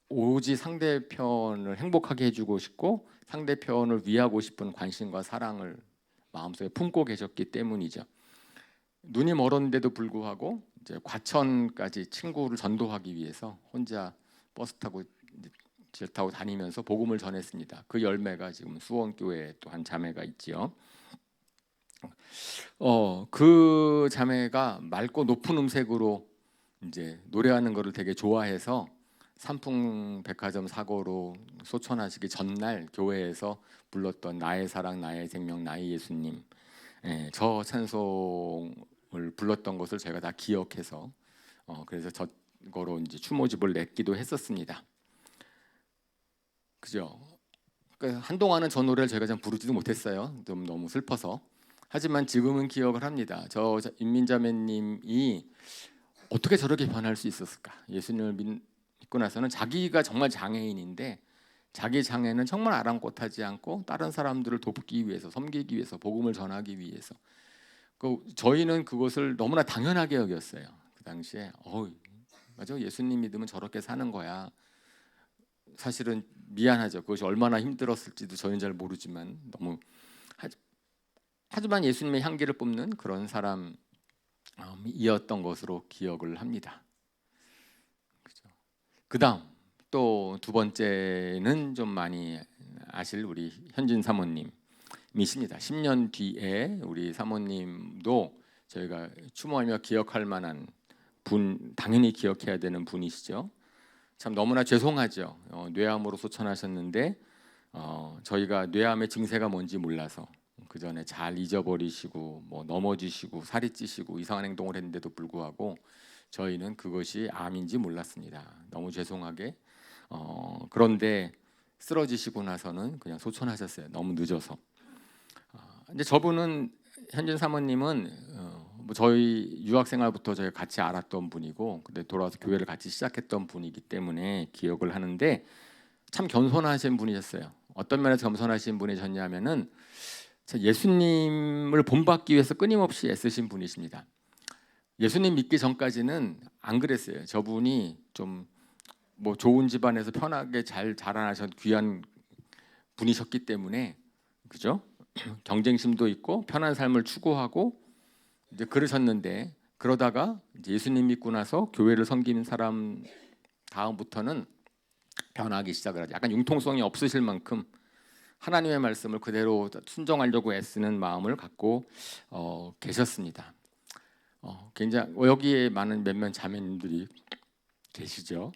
오직 상대편을 행복하게 해주고 싶고 상대편을 위하고 싶은 관심과 사랑을 마음속에 품고 계셨기 때문이죠. 눈이 멀었는데도 불구하고 이제 과천까지 친구를 전도하기 위해서 혼자 버스 타고 질 타고 다니면서 복음을 전했습니다. 그 열매가 지금 수원교회에 또 한 자매가 있지요. 그 자매가 맑고 높은 음색으로 이제 노래하는 것을 되게 좋아해서 삼풍백화점 사고로 소천하시기 전날 교회에서 불렀던 나의 사랑 나의 생명 나의 예수님, 저 찬송을 불렀던 것을 제가 다 기억해서 그래서 저거로 이제 추모집을 냈기도 했었습니다. 그죠? 그러니까 한동안은 저 노래를 제가 좀 부르지도 못했어요. 좀 너무 슬퍼서. 하지만 지금은 기억을 합니다. 저 인민자매님이 어떻게 저렇게 변할 수 있었을까? 예수님을 믿고 나서는 자기가 정말 장애인인데 자기 장애는 정말 아랑곳하지 않고 다른 사람들을 돕기 위해서, 섬기기 위해서, 복음을 전하기 위해서. 저희는 그것을 너무나 당연하게 여겼어요. 그 당시에 맞아, 예수님 믿으면 저렇게 사는 거야. 사실은 미안하죠. 그것이 얼마나 힘들었을지도 저희는 잘 모르지만 너무 하지만 예수님의 향기를 뿜는 그런 사람이었던 것으로 기억을 합니다. 그다음 또 두 번째는 좀 많이 아실 우리 현진 사모님이십니다. 10년 뒤에 우리 사모님도 저희가 추모하며 기억할 만한 분, 당연히 기억해야 되는 분이시죠. 참 너무나 죄송하죠. 뇌암으로 소천하셨는데 저희가 뇌암의 증세가 뭔지 몰라서 그 전에 잘 잊어버리시고 뭐 넘어지시고 살이 찌시고 이상한 행동을 했는데도 불구하고 저희는 그것이 암인지 몰랐습니다. 너무 죄송하게. 그런데 쓰러지시고 나서는 그냥 소천하셨어요. 너무 늦어서. 이제 저분은 현진 사모님은 뭐 저희 유학생활부터 저희 같이 알았던 분이고, 근데 돌아와서 교회를 같이 시작했던 분이기 때문에 기억을 하는데 참 겸손하신 분이셨어요. 어떤 면에서 겸손하신 분이셨냐면은 예수님을 본받기 위해서 끊임없이 애쓰신 분이십니다. 예수님 믿기 전까지는 안 그랬어요. 저분이 좀 뭐 좋은 집안에서 편하게 잘 자라나신 귀한 분이셨기 때문에, 그죠? 경쟁심도 있고 편한 삶을 추구하고 이제 그러셨는데, 그러다가 이제 예수님 믿고 나서 교회를 섬기는 사람 다음부터는 변하기 시작을 하죠. 약간 융통성이 없으실 만큼 하나님의 말씀을 그대로 순종하려고 애쓰는 마음을 갖고 계셨습니다. 굉장히 여기에 많은 몇몇 자매님들이 계시죠.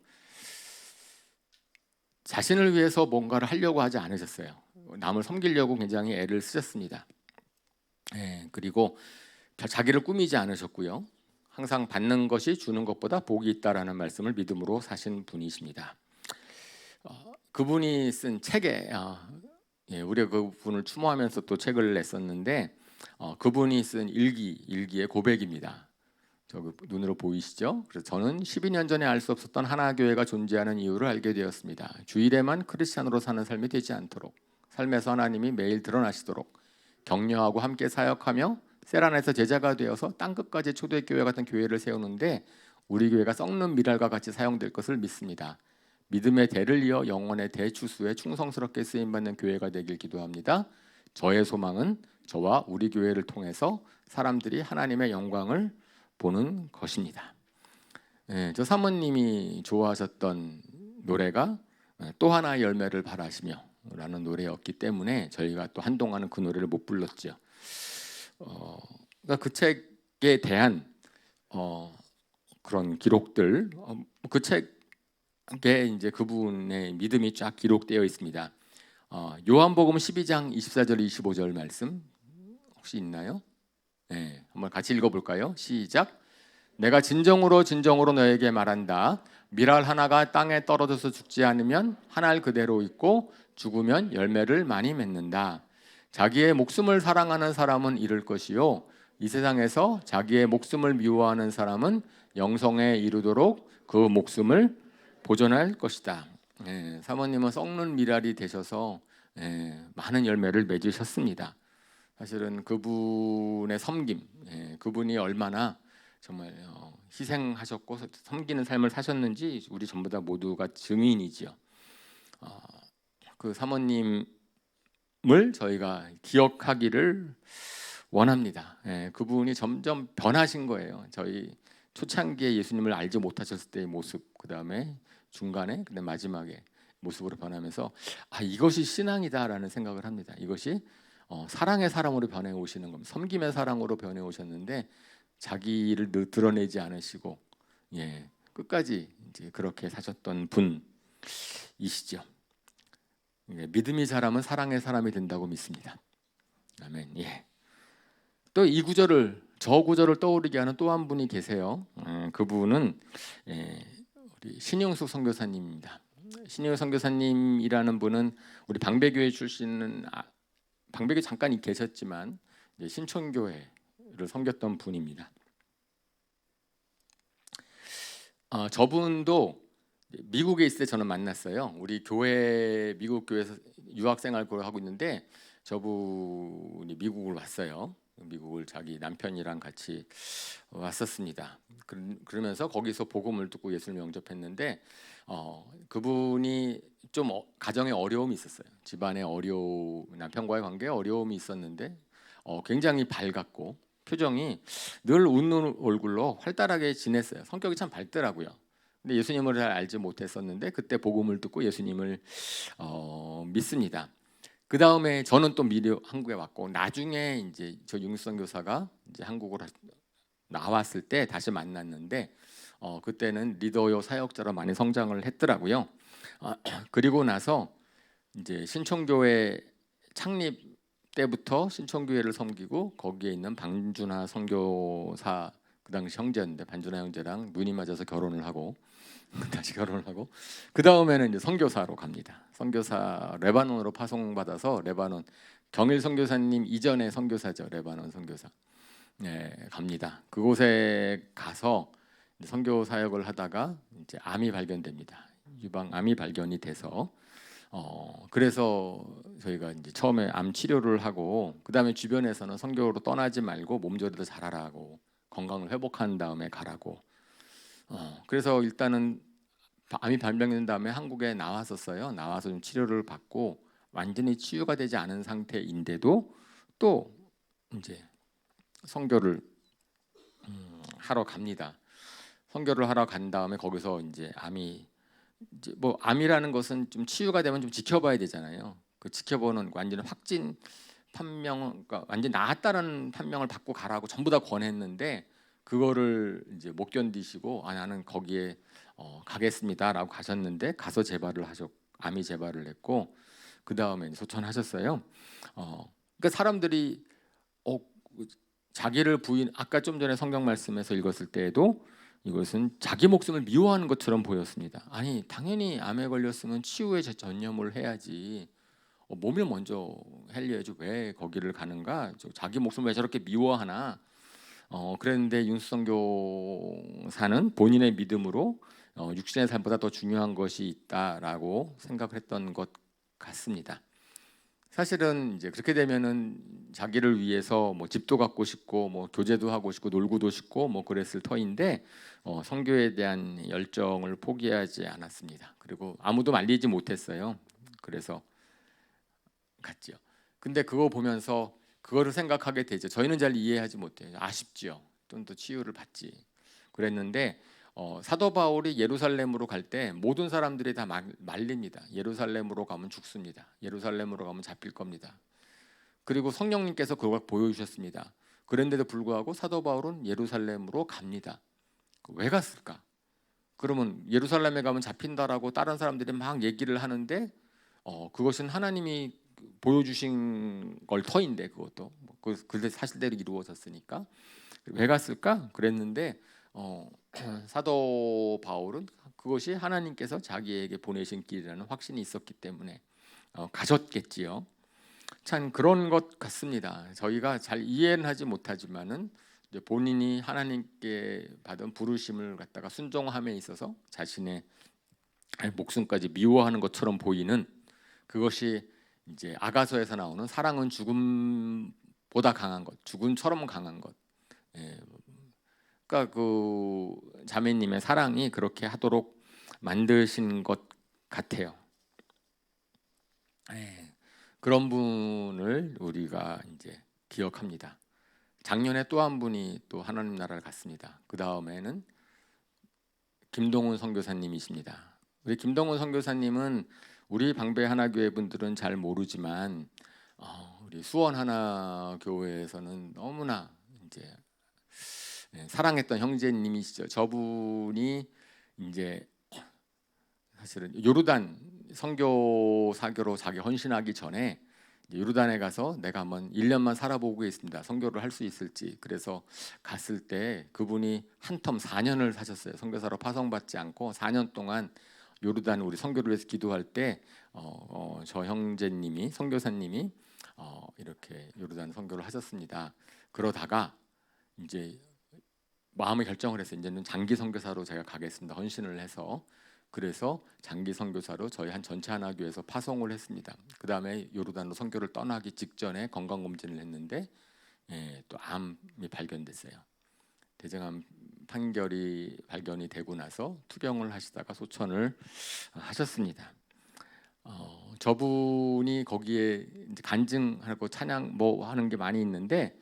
자신을 위해서 뭔가를 하려고 하지 않으셨어요. 남을 섬기려고 굉장히 애를 쓰셨습니다. 그리고 자기를 꾸미지 않으셨고요. 항상 받는 것이 주는 것보다 복이 있다라는 말씀을 믿음으로 사신 분이십니다. 그분이 쓴 책에 우리가 그분을 추모하면서 또 책을 냈었는데 그분이 쓴 일기의 고백입니다. 저기 눈으로 보이시죠? 그래서 저는 12년 전에 알 수 없었던 하나교회가 존재하는 이유를 알게 되었습니다. 주일에만 크리스찬으로 사는 삶이 되지 않도록, 삶에서 하나님이 매일 드러나시도록 격려하고 함께 사역하며 셀 안에서 제자가 되어서 땅끝까지 초대교회 같은 교회를 세우는데 우리 교회가 썩는 미랄과 같이 사용될 것을 믿습니다. 믿음의 대를 이어 영원의 대추수에 충성스럽게 쓰임받는 교회가 되길 기도합니다. 저의 소망은 저와 우리 교회를 통해서 사람들이 하나님의 영광을 보는 것입니다. 저 사모님이 좋아하셨던 노래가 또 하나의 열매를 바라시며 라는 노래였기 때문에 저희가 또 한동안은 그 노래를 못 불렀죠. 그러니까 그 책에 대한 그런 기록들, 그 책에 이제 그분의 믿음이 쫙 기록되어 있습니다. 요한복음 12장 24절 25절 말씀 혹시 있나요? 네, 한번 같이 읽어볼까요? 시작. 내가 진정으로 너에게 말한다. 밀알 하나가 땅에 떨어져서 죽지 않으면 한 알 그대로 있고 죽으면 열매를 많이 맺는다. 자기의 목숨을 사랑하는 사람은 잃을 것이요 이 세상에서 자기의 목숨을 미워하는 사람은 영생에 이르도록 그 목숨을 보존할 것이다. 사모님은 썩는 밀알이 되셔서 많은 열매를 맺으셨습니다. 사실은 그분의 섬김, 그분이 얼마나 정말 희생하셨고 섬기는 삶을 사셨는지 우리 전부 다 모두가 증인이지요. 그 사모님을 저희가 기억하기를 원합니다. 예, 그분이 점점 변하신 거예요. 저희 초창기에 예수님을 알지 못하셨을 때의 모습, 그 다음에 중간에, 그다음 마지막에 모습으로 변하면서 이것이 신앙이다라는 생각을 합니다. 이것이 사랑의 사람으로 변해 오시는 겁니다. 섬김의 사랑으로 변해 오셨는데 자기를 드러내지 않으시고 끝까지 이제 그렇게 사셨던 분이시죠. 믿음이 자라면 사랑의 사람이 된다고 믿습니다. 아멘. 또 이 구절을 저 구절을 떠오르게 하는 또 한 분이 계세요. 그분은 우리 신영숙 선교사님입니다. 신영숙 선교사님이라는 분은 우리 방배교회 출신은 방배교회 잠깐 계셨지만 신촌교회를 섬겼던 분입니다. 저분도 미국에 있을 때 저는 만났어요. 우리 교회 미국 교회에서 유학생활을 하고 있는데 저분이 미국을 왔어요. 미국을 자기 남편이랑 같이 왔었습니다. 그러면서 거기서 복음을 듣고 예수를 영접했는데 그분이 좀 가정에 어려움이 있었어요. 집안에 남편과의 관계에 어려움이 있었는데 굉장히 밝았고 표정이 늘 웃는 얼굴로 활달하게 지냈어요. 성격이 참 밝더라고요. 근데 예수님을 잘 알지 못했었는데 그때 복음을 듣고 예수님을 믿습니다. 그 다음에 저는 또 한국에 왔고 나중에 이제 저 윤수선 교사가 이제 한국으로 나왔을 때 다시 만났는데 그때는 리더요 사역자로 많이 성장을 했더라고요. 그리고 나서 이제 신촌교회 창립 때부터 신촌교회를 섬기고 거기에 있는 방준하 선교사 그 당시 형제였는데 방준하 형제랑 눈이 맞아서 결혼을 하고 다시 결혼을 하고 그 다음에는 이제 선교사로 갑니다. 선교사 레바논으로 파송받아서 레바논 경일 선교사님 이전의 선교사죠. 레바논 선교사 갑니다. 그곳에 가서 선교 사역을 하다가 이제 암이 발견됩니다. 유방암이 발견이 돼서 그래서 저희가 이제 처음에 암 치료를 하고 그 다음에 주변에서는 선교로 떠나지 말고 몸조리도 잘하라고 건강을 회복한 다음에 가라고 그래서 일단은 암이 발병된 다음에 한국에 나왔었어요. 나와서 좀 치료를 받고 완전히 치유가 되지 않은 상태인데도 또 이제 선교를 하러 갑니다. 선교를 하러 간 다음에 거기서 이제 암이라는 것은 좀 치유가 되면 좀 지켜봐야 되잖아요. 그 지켜보는 완전 확진 판명, 그러니까 완전 나았다는 판명을 받고 가라고 전부 다 권했는데 그거를 이제 못 견디시고 나는 거기에 가겠습니다라고 가셨는데 가서 암이 재발을 했고 그 다음에 소천하셨어요. 그러니까 사람들이 자기를 아까 좀 전에 성경 말씀에서 읽었을 때에도 이것은 자기 목숨을 미워하는 것처럼 보였습니다. 아니 당연히 암에 걸렸으면 치유에 전념을 해야지 몸을 먼저 헬려야지 왜 거기를 가는가? 자기 목숨을 왜 저렇게 미워하나? 그랬는데 윤수선교사는 본인의 믿음으로 육신의 삶보다 더 중요한 것이 있다라고 생각을 했던 것 같습니다. 사실은 이제 그렇게 되면은 자기를 위해서 뭐 집도 갖고 싶고 뭐 교제도 하고 싶고 놀고도 싶고 뭐 그랬을 터인데 선교에 대한 열정을 포기하지 않았습니다. 그리고 아무도 말리지 못했어요. 그래서 갔죠. 근데 그거 보면서 그거를 생각하게 되죠. 저희는 잘 이해하지 못해요. 아쉽지요. 좀 더 치유를 받지. 그랬는데 사도 바울이 예루살렘으로 갈 때 모든 사람들이 다 말립니다. 예루살렘으로 가면 죽습니다. 예루살렘으로 가면 잡힐 겁니다. 그리고 성령님께서 그걸 보여주셨습니다. 그런데도 불구하고 사도 바울은 예루살렘으로 갑니다. 왜 갔을까? 그러면 예루살렘에 가면 잡힌다라고 다른 사람들이 막 얘기를 하는데 그것은 하나님이 보여주신 걸 터인데 그것도 그게 사실대로 이루어졌으니까 왜 갔을까? 그랬는데 사도 바울은 그것이 하나님께서 자기에게 보내신 길이라는 확신이 있었기 때문에 가셨겠지요. 참 그런 것 같습니다. 저희가 잘 이해는 하지 못하지만은 이제 본인이 하나님께 받은 부르심을 갖다가 순종함에 있어서 자신의 목숨까지 미워하는 것처럼 보이는 그것이 이제 아가서에서 나오는 사랑은 죽음보다 강한 것, 죽음처럼 강한 것. 그러니까 그 자매님의 사랑이 그렇게 하도록 만드신 것 같아요. 네. 그런 분을 우리가 이제 기억합니다. 작년에 또 한 분이 또 하나님 나라를 갔습니다. 그 다음에는 김동훈 선교사님이십니다. 우리 김동훈 선교사님은 우리 방배 하나교회 분들은 잘 모르지만 우리 수원 하나교회에서는 너무나 이제 사랑했던 형제님이시죠. 저분이 이제 사실은 요르단 선교 사교로 자기 헌신하기 전에 요르단에 가서 내가 한번 1년만 살아보고 있습니다. 선교를 할 수 있을지. 그래서 갔을 때 그분이 한 텀 4년을 사셨어요. 선교사로 파송받지 않고 4년 동안 요르단 우리 선교를 위해서 기도할 때 저 형제님이 선교사님이 이렇게 요르단 선교를 하셨습니다. 그러다가 이제 마음의 결정을 해서 이제는 장기 선교사로 제가 가겠습니다. 헌신을 해서 그래서 장기 선교사로 저희 한 전체 하나교에서 파송을 했습니다. 그 다음에 요르단으로 선교를 떠나기 직전에 건강 검진을 했는데 또 암이 발견됐어요. 대장암 판결이 발견이 되고 나서 투병을 하시다가 소천을 하셨습니다. 저분이 거기에 이제 간증하고 찬양 뭐 하는 게 많이 있는데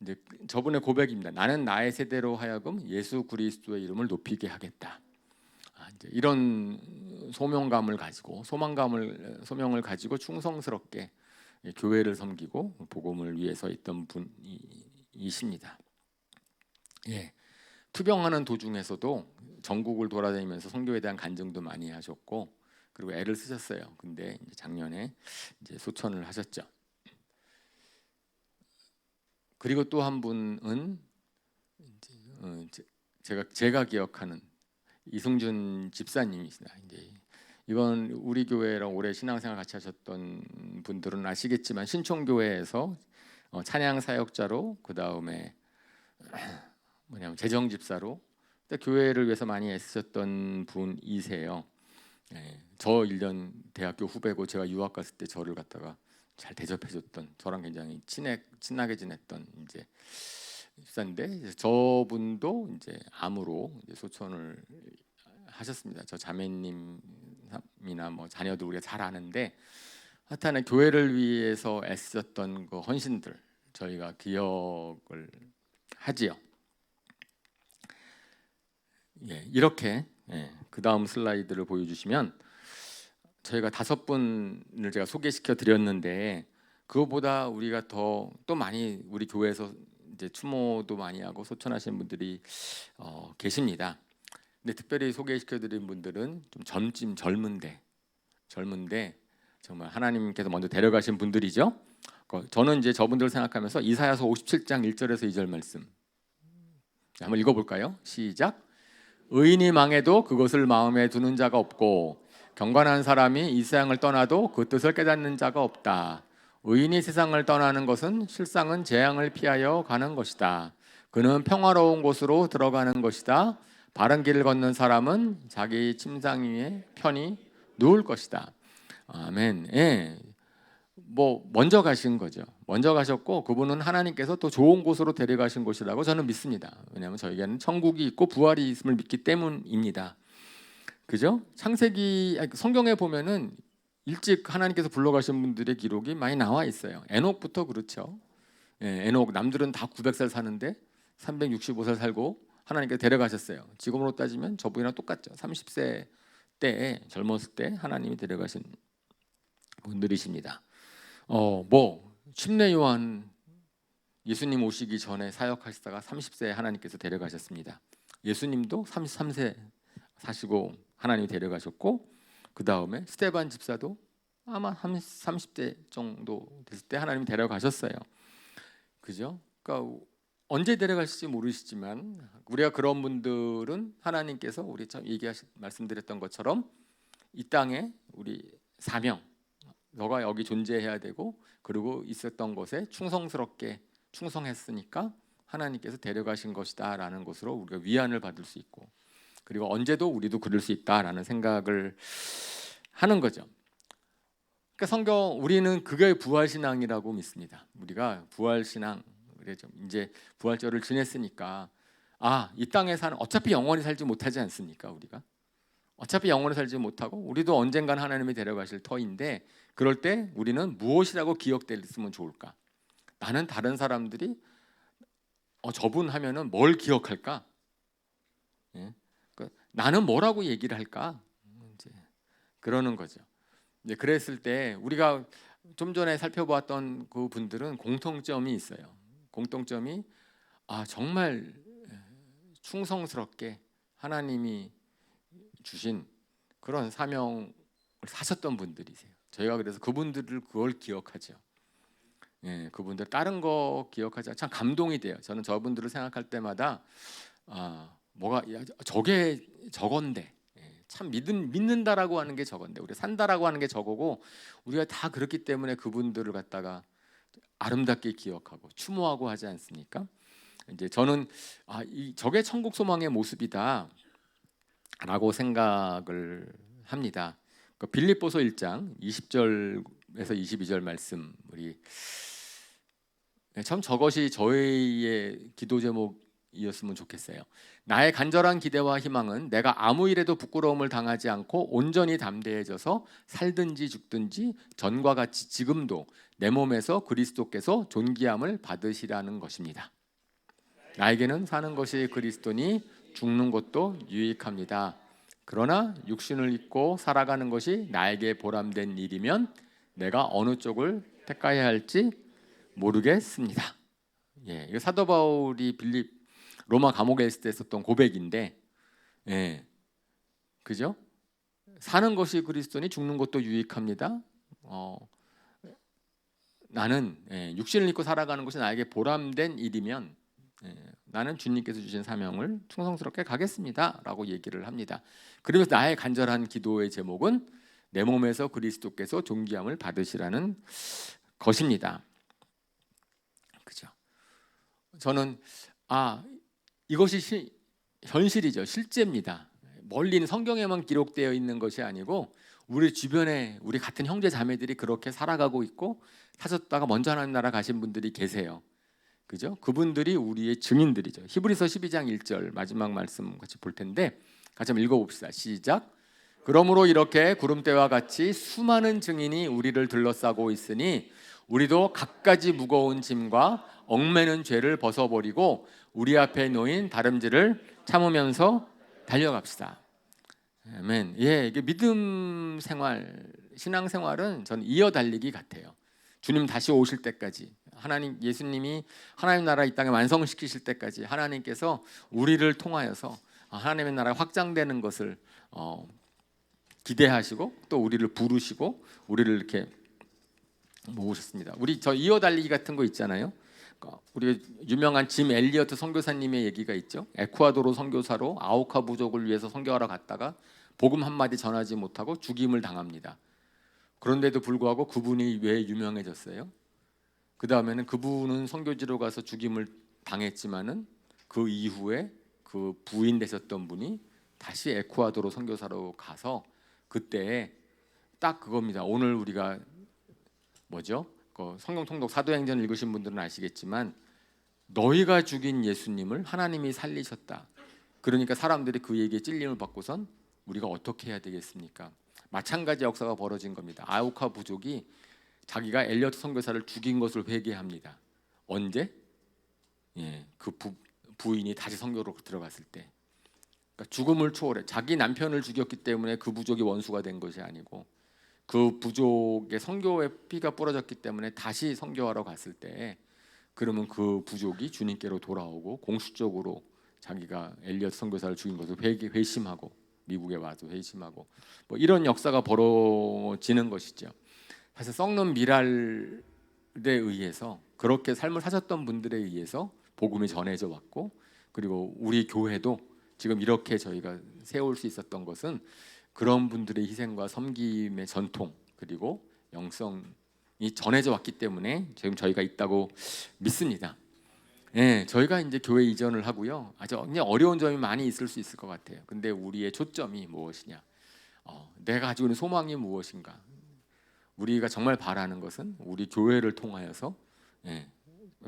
이제 저분의 고백입니다. 나는 나의 세대로 하여금 예수 그리스도의 이름을 높이게 하겠다. 이제 이런 소명감을 가지고 소명을 가지고 충성스럽게 교회를 섬기고 복음을 위해서 있던 분이십니다. 예, 투병하는 도중에서도 전국을 돌아다니면서 선교에 대한 간증도 많이 하셨고 그리고 애를 쓰셨어요. 근데 이제 작년에 이제 소천을 하셨죠. 그리고 또 한 분은 제가 기억하는 이승준 집사님이시다. 이제 이건 우리 교회랑 오래 신앙생활 같이 하셨던 분들은 아시겠지만 신촌교회에서 찬양 사역자로 그 다음에 재정 집사로 교회를 위해서 많이 애쓰셨던 분이세요. 저 1년 대학교 후배고 제가 유학 갔을 때 저를 갖다가 잘 대접해줬던 저랑 굉장히 친하게 지냈던 이제 집사인데 저분도 이제 암으로 이제 소천을 하셨습니다. 저 자매님이나 뭐 자녀들 우리가 잘 아는데 하여튼 교회를 위해서 애쓰셨던 그 헌신들 저희가 기억을 하지요. 이렇게 그 다음 슬라이드를 보여주시면 저희가 5분을 제가 소개시켜 드렸는데 그거보다 우리가 더 또 많이 우리 교회에서 이제 추모도 많이 하고 소천하시는 분들이 계십니다. 근데 특별히 소개시켜드린 분들은 좀 젊은데 정말 하나님께서 먼저 데려가신 분들이죠. 저는 이제 저분들 생각하면서 이사야서 57장 1절에서 2절 말씀 한번 읽어볼까요? 시작. 의인이 망해도 그것을 마음에 두는 자가 없고 경건한 사람이 이 세상을 떠나도 그 뜻을 깨닫는 자가 없다. 의인이 세상을 떠나는 것은 실상은 재앙을 피하여 가는 것이다. 그는 평화로운 곳으로 들어가는 것이다. 바른 길을 걷는 사람은 자기 침상 위에 편히 누울 것이다. 아멘. 뭐 먼저 가신 거죠. 먼저 가셨고 그분은 하나님께서 또 좋은 곳으로 데려가신 곳이라고 저는 믿습니다. 왜냐하면 저희에게는 천국이 있고 부활이 있음을 믿기 때문입니다. 그죠? 창세기 성경에 보면은 일찍 하나님께서 불러가신 분들의 기록이 많이 나와 있어요. 에녹부터 그렇죠. 에녹 남들은 다 900살 사는데 365살 살고 하나님께서 데려가셨어요. 지금으로 따지면 저분이랑 똑같죠. 30세 때 젊었을 때 하나님이 데려가신 분들이십니다. 뭐 침례 요한 예수님 오시기 전에 사역하시다가 30세에 하나님께서 데려가셨습니다. 예수님도 33세 사시고 하나님이 데려가셨고 그 다음에 스데반 집사도 아마 30대 정도 됐을 때 하나님이 데려가셨어요. 그죠? 그러니까 언제 데려가실지 모르시지만 우리가 그런 분들은 하나님께서 우리 참 말씀드렸던 것처럼 이 땅에 우리 사명 너가 여기 존재해야 되고 그리고 있었던 것에 충성스럽게 충성했으니까 하나님께서 데려가신 것이다라는 것으로 우리가 위안을 받을 수 있고 그리고 언제도 우리도 그럴 수 있다라는 생각을 하는 거죠. 그러니까 우리는 그게 부활신앙이라고 믿습니다. 우리가 부활신앙 이제 부활절을 지냈으니까 이 땅에 사는 어차피 영원히 살지 못하지 않습니까? 우리가 어차피 영원히 살지 못하고 우리도 언젠간 하나님이 데려가실 터인데 그럴 때 우리는 무엇이라고 기억됐으면 좋을까? 나는 다른 사람들이 저분 하면은 뭘 기억할까? 예? 나는 뭐라고 얘기를 할까? 이제 그러는 거죠. 이제 그랬을 때 우리가 좀 전에 살펴보았던 그 분들은 공통점이 있어요. 공통점이 정말 충성스럽게 하나님이 주신 그런 사명을 사셨던 분들이세요. 저희가 그래서 그분들을 그걸 기억하죠. 예, 그분들 다른 거 기억하자 참 감동이 돼요. 저는 저분들을 생각할 때마다 뭐가 저게 저건데 참 믿는다라고 하는 게 저건데 우리 산다라고 하는 게 저거고 우리가 다 그렇기 때문에 그분들을 갖다가 아름답게 기억하고 추모하고 하지 않습니까? 이제 저는 저게 천국 소망의 모습이다라고 생각을 합니다. 빌립보서 1장 20절에서 22절 말씀 우리 참 저것이 저희의 기도 제목이었으면 좋겠어요. 나의 간절한 기대와 희망은 내가 아무 일에도 부끄러움을 당하지 않고 온전히 담대해져서 살든지 죽든지 전과 같이 지금도 내 몸에서 그리스도께서 존귀함을 받으시라는 것입니다. 나에게는 사는 것이 그리스도니 죽는 것도 유익합니다. 그러나 육신을 입고 살아가는 것이 나에게 보람된 일이면 내가 어느 쪽을 택해야 할지 모르겠습니다. 이거 사도 바울이 로마 감옥에 있을 때 했었던 고백인데, 그죠? 사는 것이 그리스도니 죽는 것도 유익합니다. 나는 육신을 입고 살아가는 것이 나에게 보람된 일이면 나는 주님께서 주신 사명을 충성스럽게 가겠습니다라고 얘기를 합니다. 그리고 나의 간절한 기도의 제목은 내 몸에서 그리스도께서 존귀함을 받으시라는 것입니다. 그죠? 저는 이것이 현실이죠. 실제입니다. 멀리는 성경에만 기록되어 있는 것이 아니고 우리 주변에 우리 같은 형제 자매들이 그렇게 살아가고 있고 사셨다가 먼저 하나님 나라 가신 분들이 계세요. 그죠? 그분들이 우리의 증인들이죠. 히브리서 12장 1절 마지막 말씀 같이 볼 텐데 같이 한번 읽어봅시다. 시작. 그러므로 이렇게 구름대와 같이 수많은 증인이 우리를 둘러싸고 있으니 우리도 갖가지 무거운 짐과 얽매는 죄를 벗어버리고 우리 앞에 놓인 다름질을 참으면서 달려갑시다. 아멘. 이게 믿음 생활, 신앙 생활은 전 이어 달리기 같아요. 주님 다시 오실 때까지 예수님이 하나님 나라 이 땅에 완성시키실 때까지 하나님께서 우리를 통하여서 하나님의 나라가 확장되는 것을 기대하시고 또 우리를 부르시고 우리를 이렇게 모으셨습니다. 저 이어 달리기 같은 거 있잖아요. 우리 유명한 짐 엘리어트 선교사님의 얘기가 있죠. 에쿠아도르 선교사로 아우카 부족을 위해서 선교하러 갔다가 복음 한마디 전하지 못하고 죽임을 당합니다. 그런데도 불구하고 그분이 왜 유명해졌어요? 그 다음에는 그분은 선교지로 가서 죽임을 당했지만은 그 이후에 그 부인 되셨던 분이 다시 에쿠아도르 선교사로 가서 그때 딱 그겁니다. 오늘 우리가 성경 통독 사도행전 읽으신 분들은 아시겠지만 너희가 죽인 예수님을 하나님이 살리셨다. 그러니까 사람들이 그 얘기에 찔림을 받고선 우리가 어떻게 해야 되겠습니까? 마찬가지 역사가 벌어진 겁니다. 아우카 부족이 자기가 엘리어트 선교사를 죽인 것을 회개합니다. 언제? 그 부인이 다시 선교로 들어갔을 때. 그러니까 죽음을 초월해 자기 남편을 죽였기 때문에 그 부족이 원수가 된 것이 아니고 그 부족의 선교의 피가 뿌려졌기 때문에 다시 선교하러 갔을 때 그러면 그 부족이 주님께로 돌아오고 공식적으로 자기가 엘리엇 선교사를 죽인 것을 회심하고 미국에 와서 회심하고 이런 역사가 벌어지는 것이죠. 사실 썩는 미랄에 의해서 그렇게 삶을 사셨던 분들에 의해서 복음이 전해져 왔고 그리고 우리 교회도 지금 이렇게 저희가 세울 수 있었던 것은 그런 분들의 희생과 섬김의 전통 그리고 영성이 전해져 왔기 때문에 지금 저희가 있다고 믿습니다. 저희가 이제 교회 이전을 하고요. 아주 그냥 어려운 점이 많이 있을 수 있을 것 같아요. 근데 우리의 초점이 무엇이냐? 내가 가지고 있는 소망이 무엇인가? 우리가 정말 바라는 것은 우리 교회를 통하여서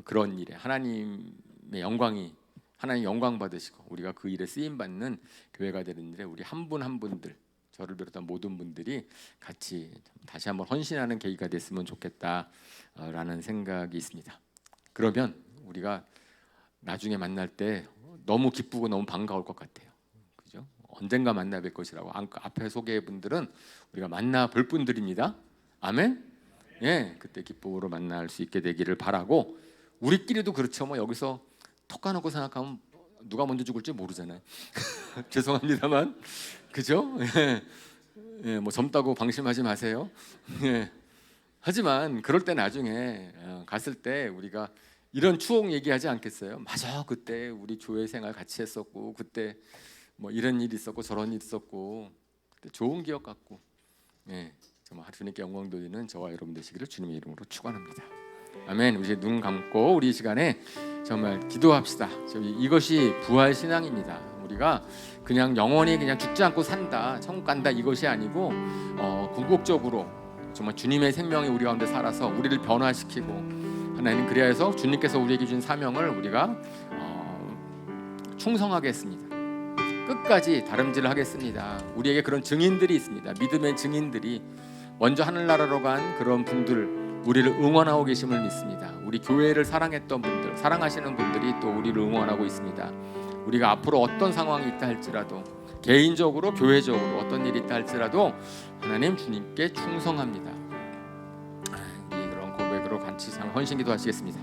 그런 일에 하나님의 영광이 하나님 영광 받으시고 우리가 그 일에 쓰임 받는 교회가 되는 일에 우리 한 분 한 분들, 저를 비롯한 모든 분들이 같이 다시 한번 헌신하는 계기가 됐으면 좋겠다라는 생각이 있습니다. 그러면 우리가 나중에 만날 때 너무 기쁘고 너무 반가울 것 같아요. 그죠? 언젠가 만나 뵐 것이라고. 앞에 소개해 분들은 우리가 만나 볼 분들입니다. 아멘. 예, 그때 기쁨으로 만날 수 있게 되기를 바라고, 우리끼리도 그렇죠. 뭐 여기서 톡 까놓고 생각하면 누가 먼저 죽을지 모르잖아요. 죄송합니다만, 그죠? 예, 예, 뭐 젊다고 방심하지 마세요. 예. 하지만 그럴 때 나중에 갔을 때 우리가 이런 추억 얘기하지 않겠어요? 맞아, 그때 우리 교회 생활 같이 했었고, 그때 뭐 이런 일 있었고 저런 일 있었고, 그때 좋은 기억 갖고, 예, 정말 주님께 영광 돌리는 저와 여러분 되시기를 주님의 이름으로 축원합니다. 아멘. 우리 눈 감고 우리 시간에 정말 기도합시다. 이것이 부활 신앙입니다. 우리가 그냥 영원히 그냥 죽지 않고 산다, 천국 간다, 이것이 아니고 궁극적으로 정말 주님의 생명이 우리 가운데 살아서 우리를 변화시키고, 하나님 그리하여서 주님께서 우리에게 준 사명을 우리가 충성하게 했습니다. 끝까지 다름질을 하겠습니다. 우리에게 그런 증인들이 있습니다. 믿음의 증인들이 먼저 하늘나라로 간 그런 분들, 우리를 응원하고 계심을 믿습니다. 우리 교회를 사랑했던 분들, 사랑하시는 분들이 또 우리를 응원하고 있습니다. 우리가 앞으로 어떤 상황이 있다 할지라도, 개인적으로 교회적으로 어떤 일이 있다 할지라도 하나님 주님께 충성합니다. 이 그런 고백으로 같이 헌신기도 하시겠습니다.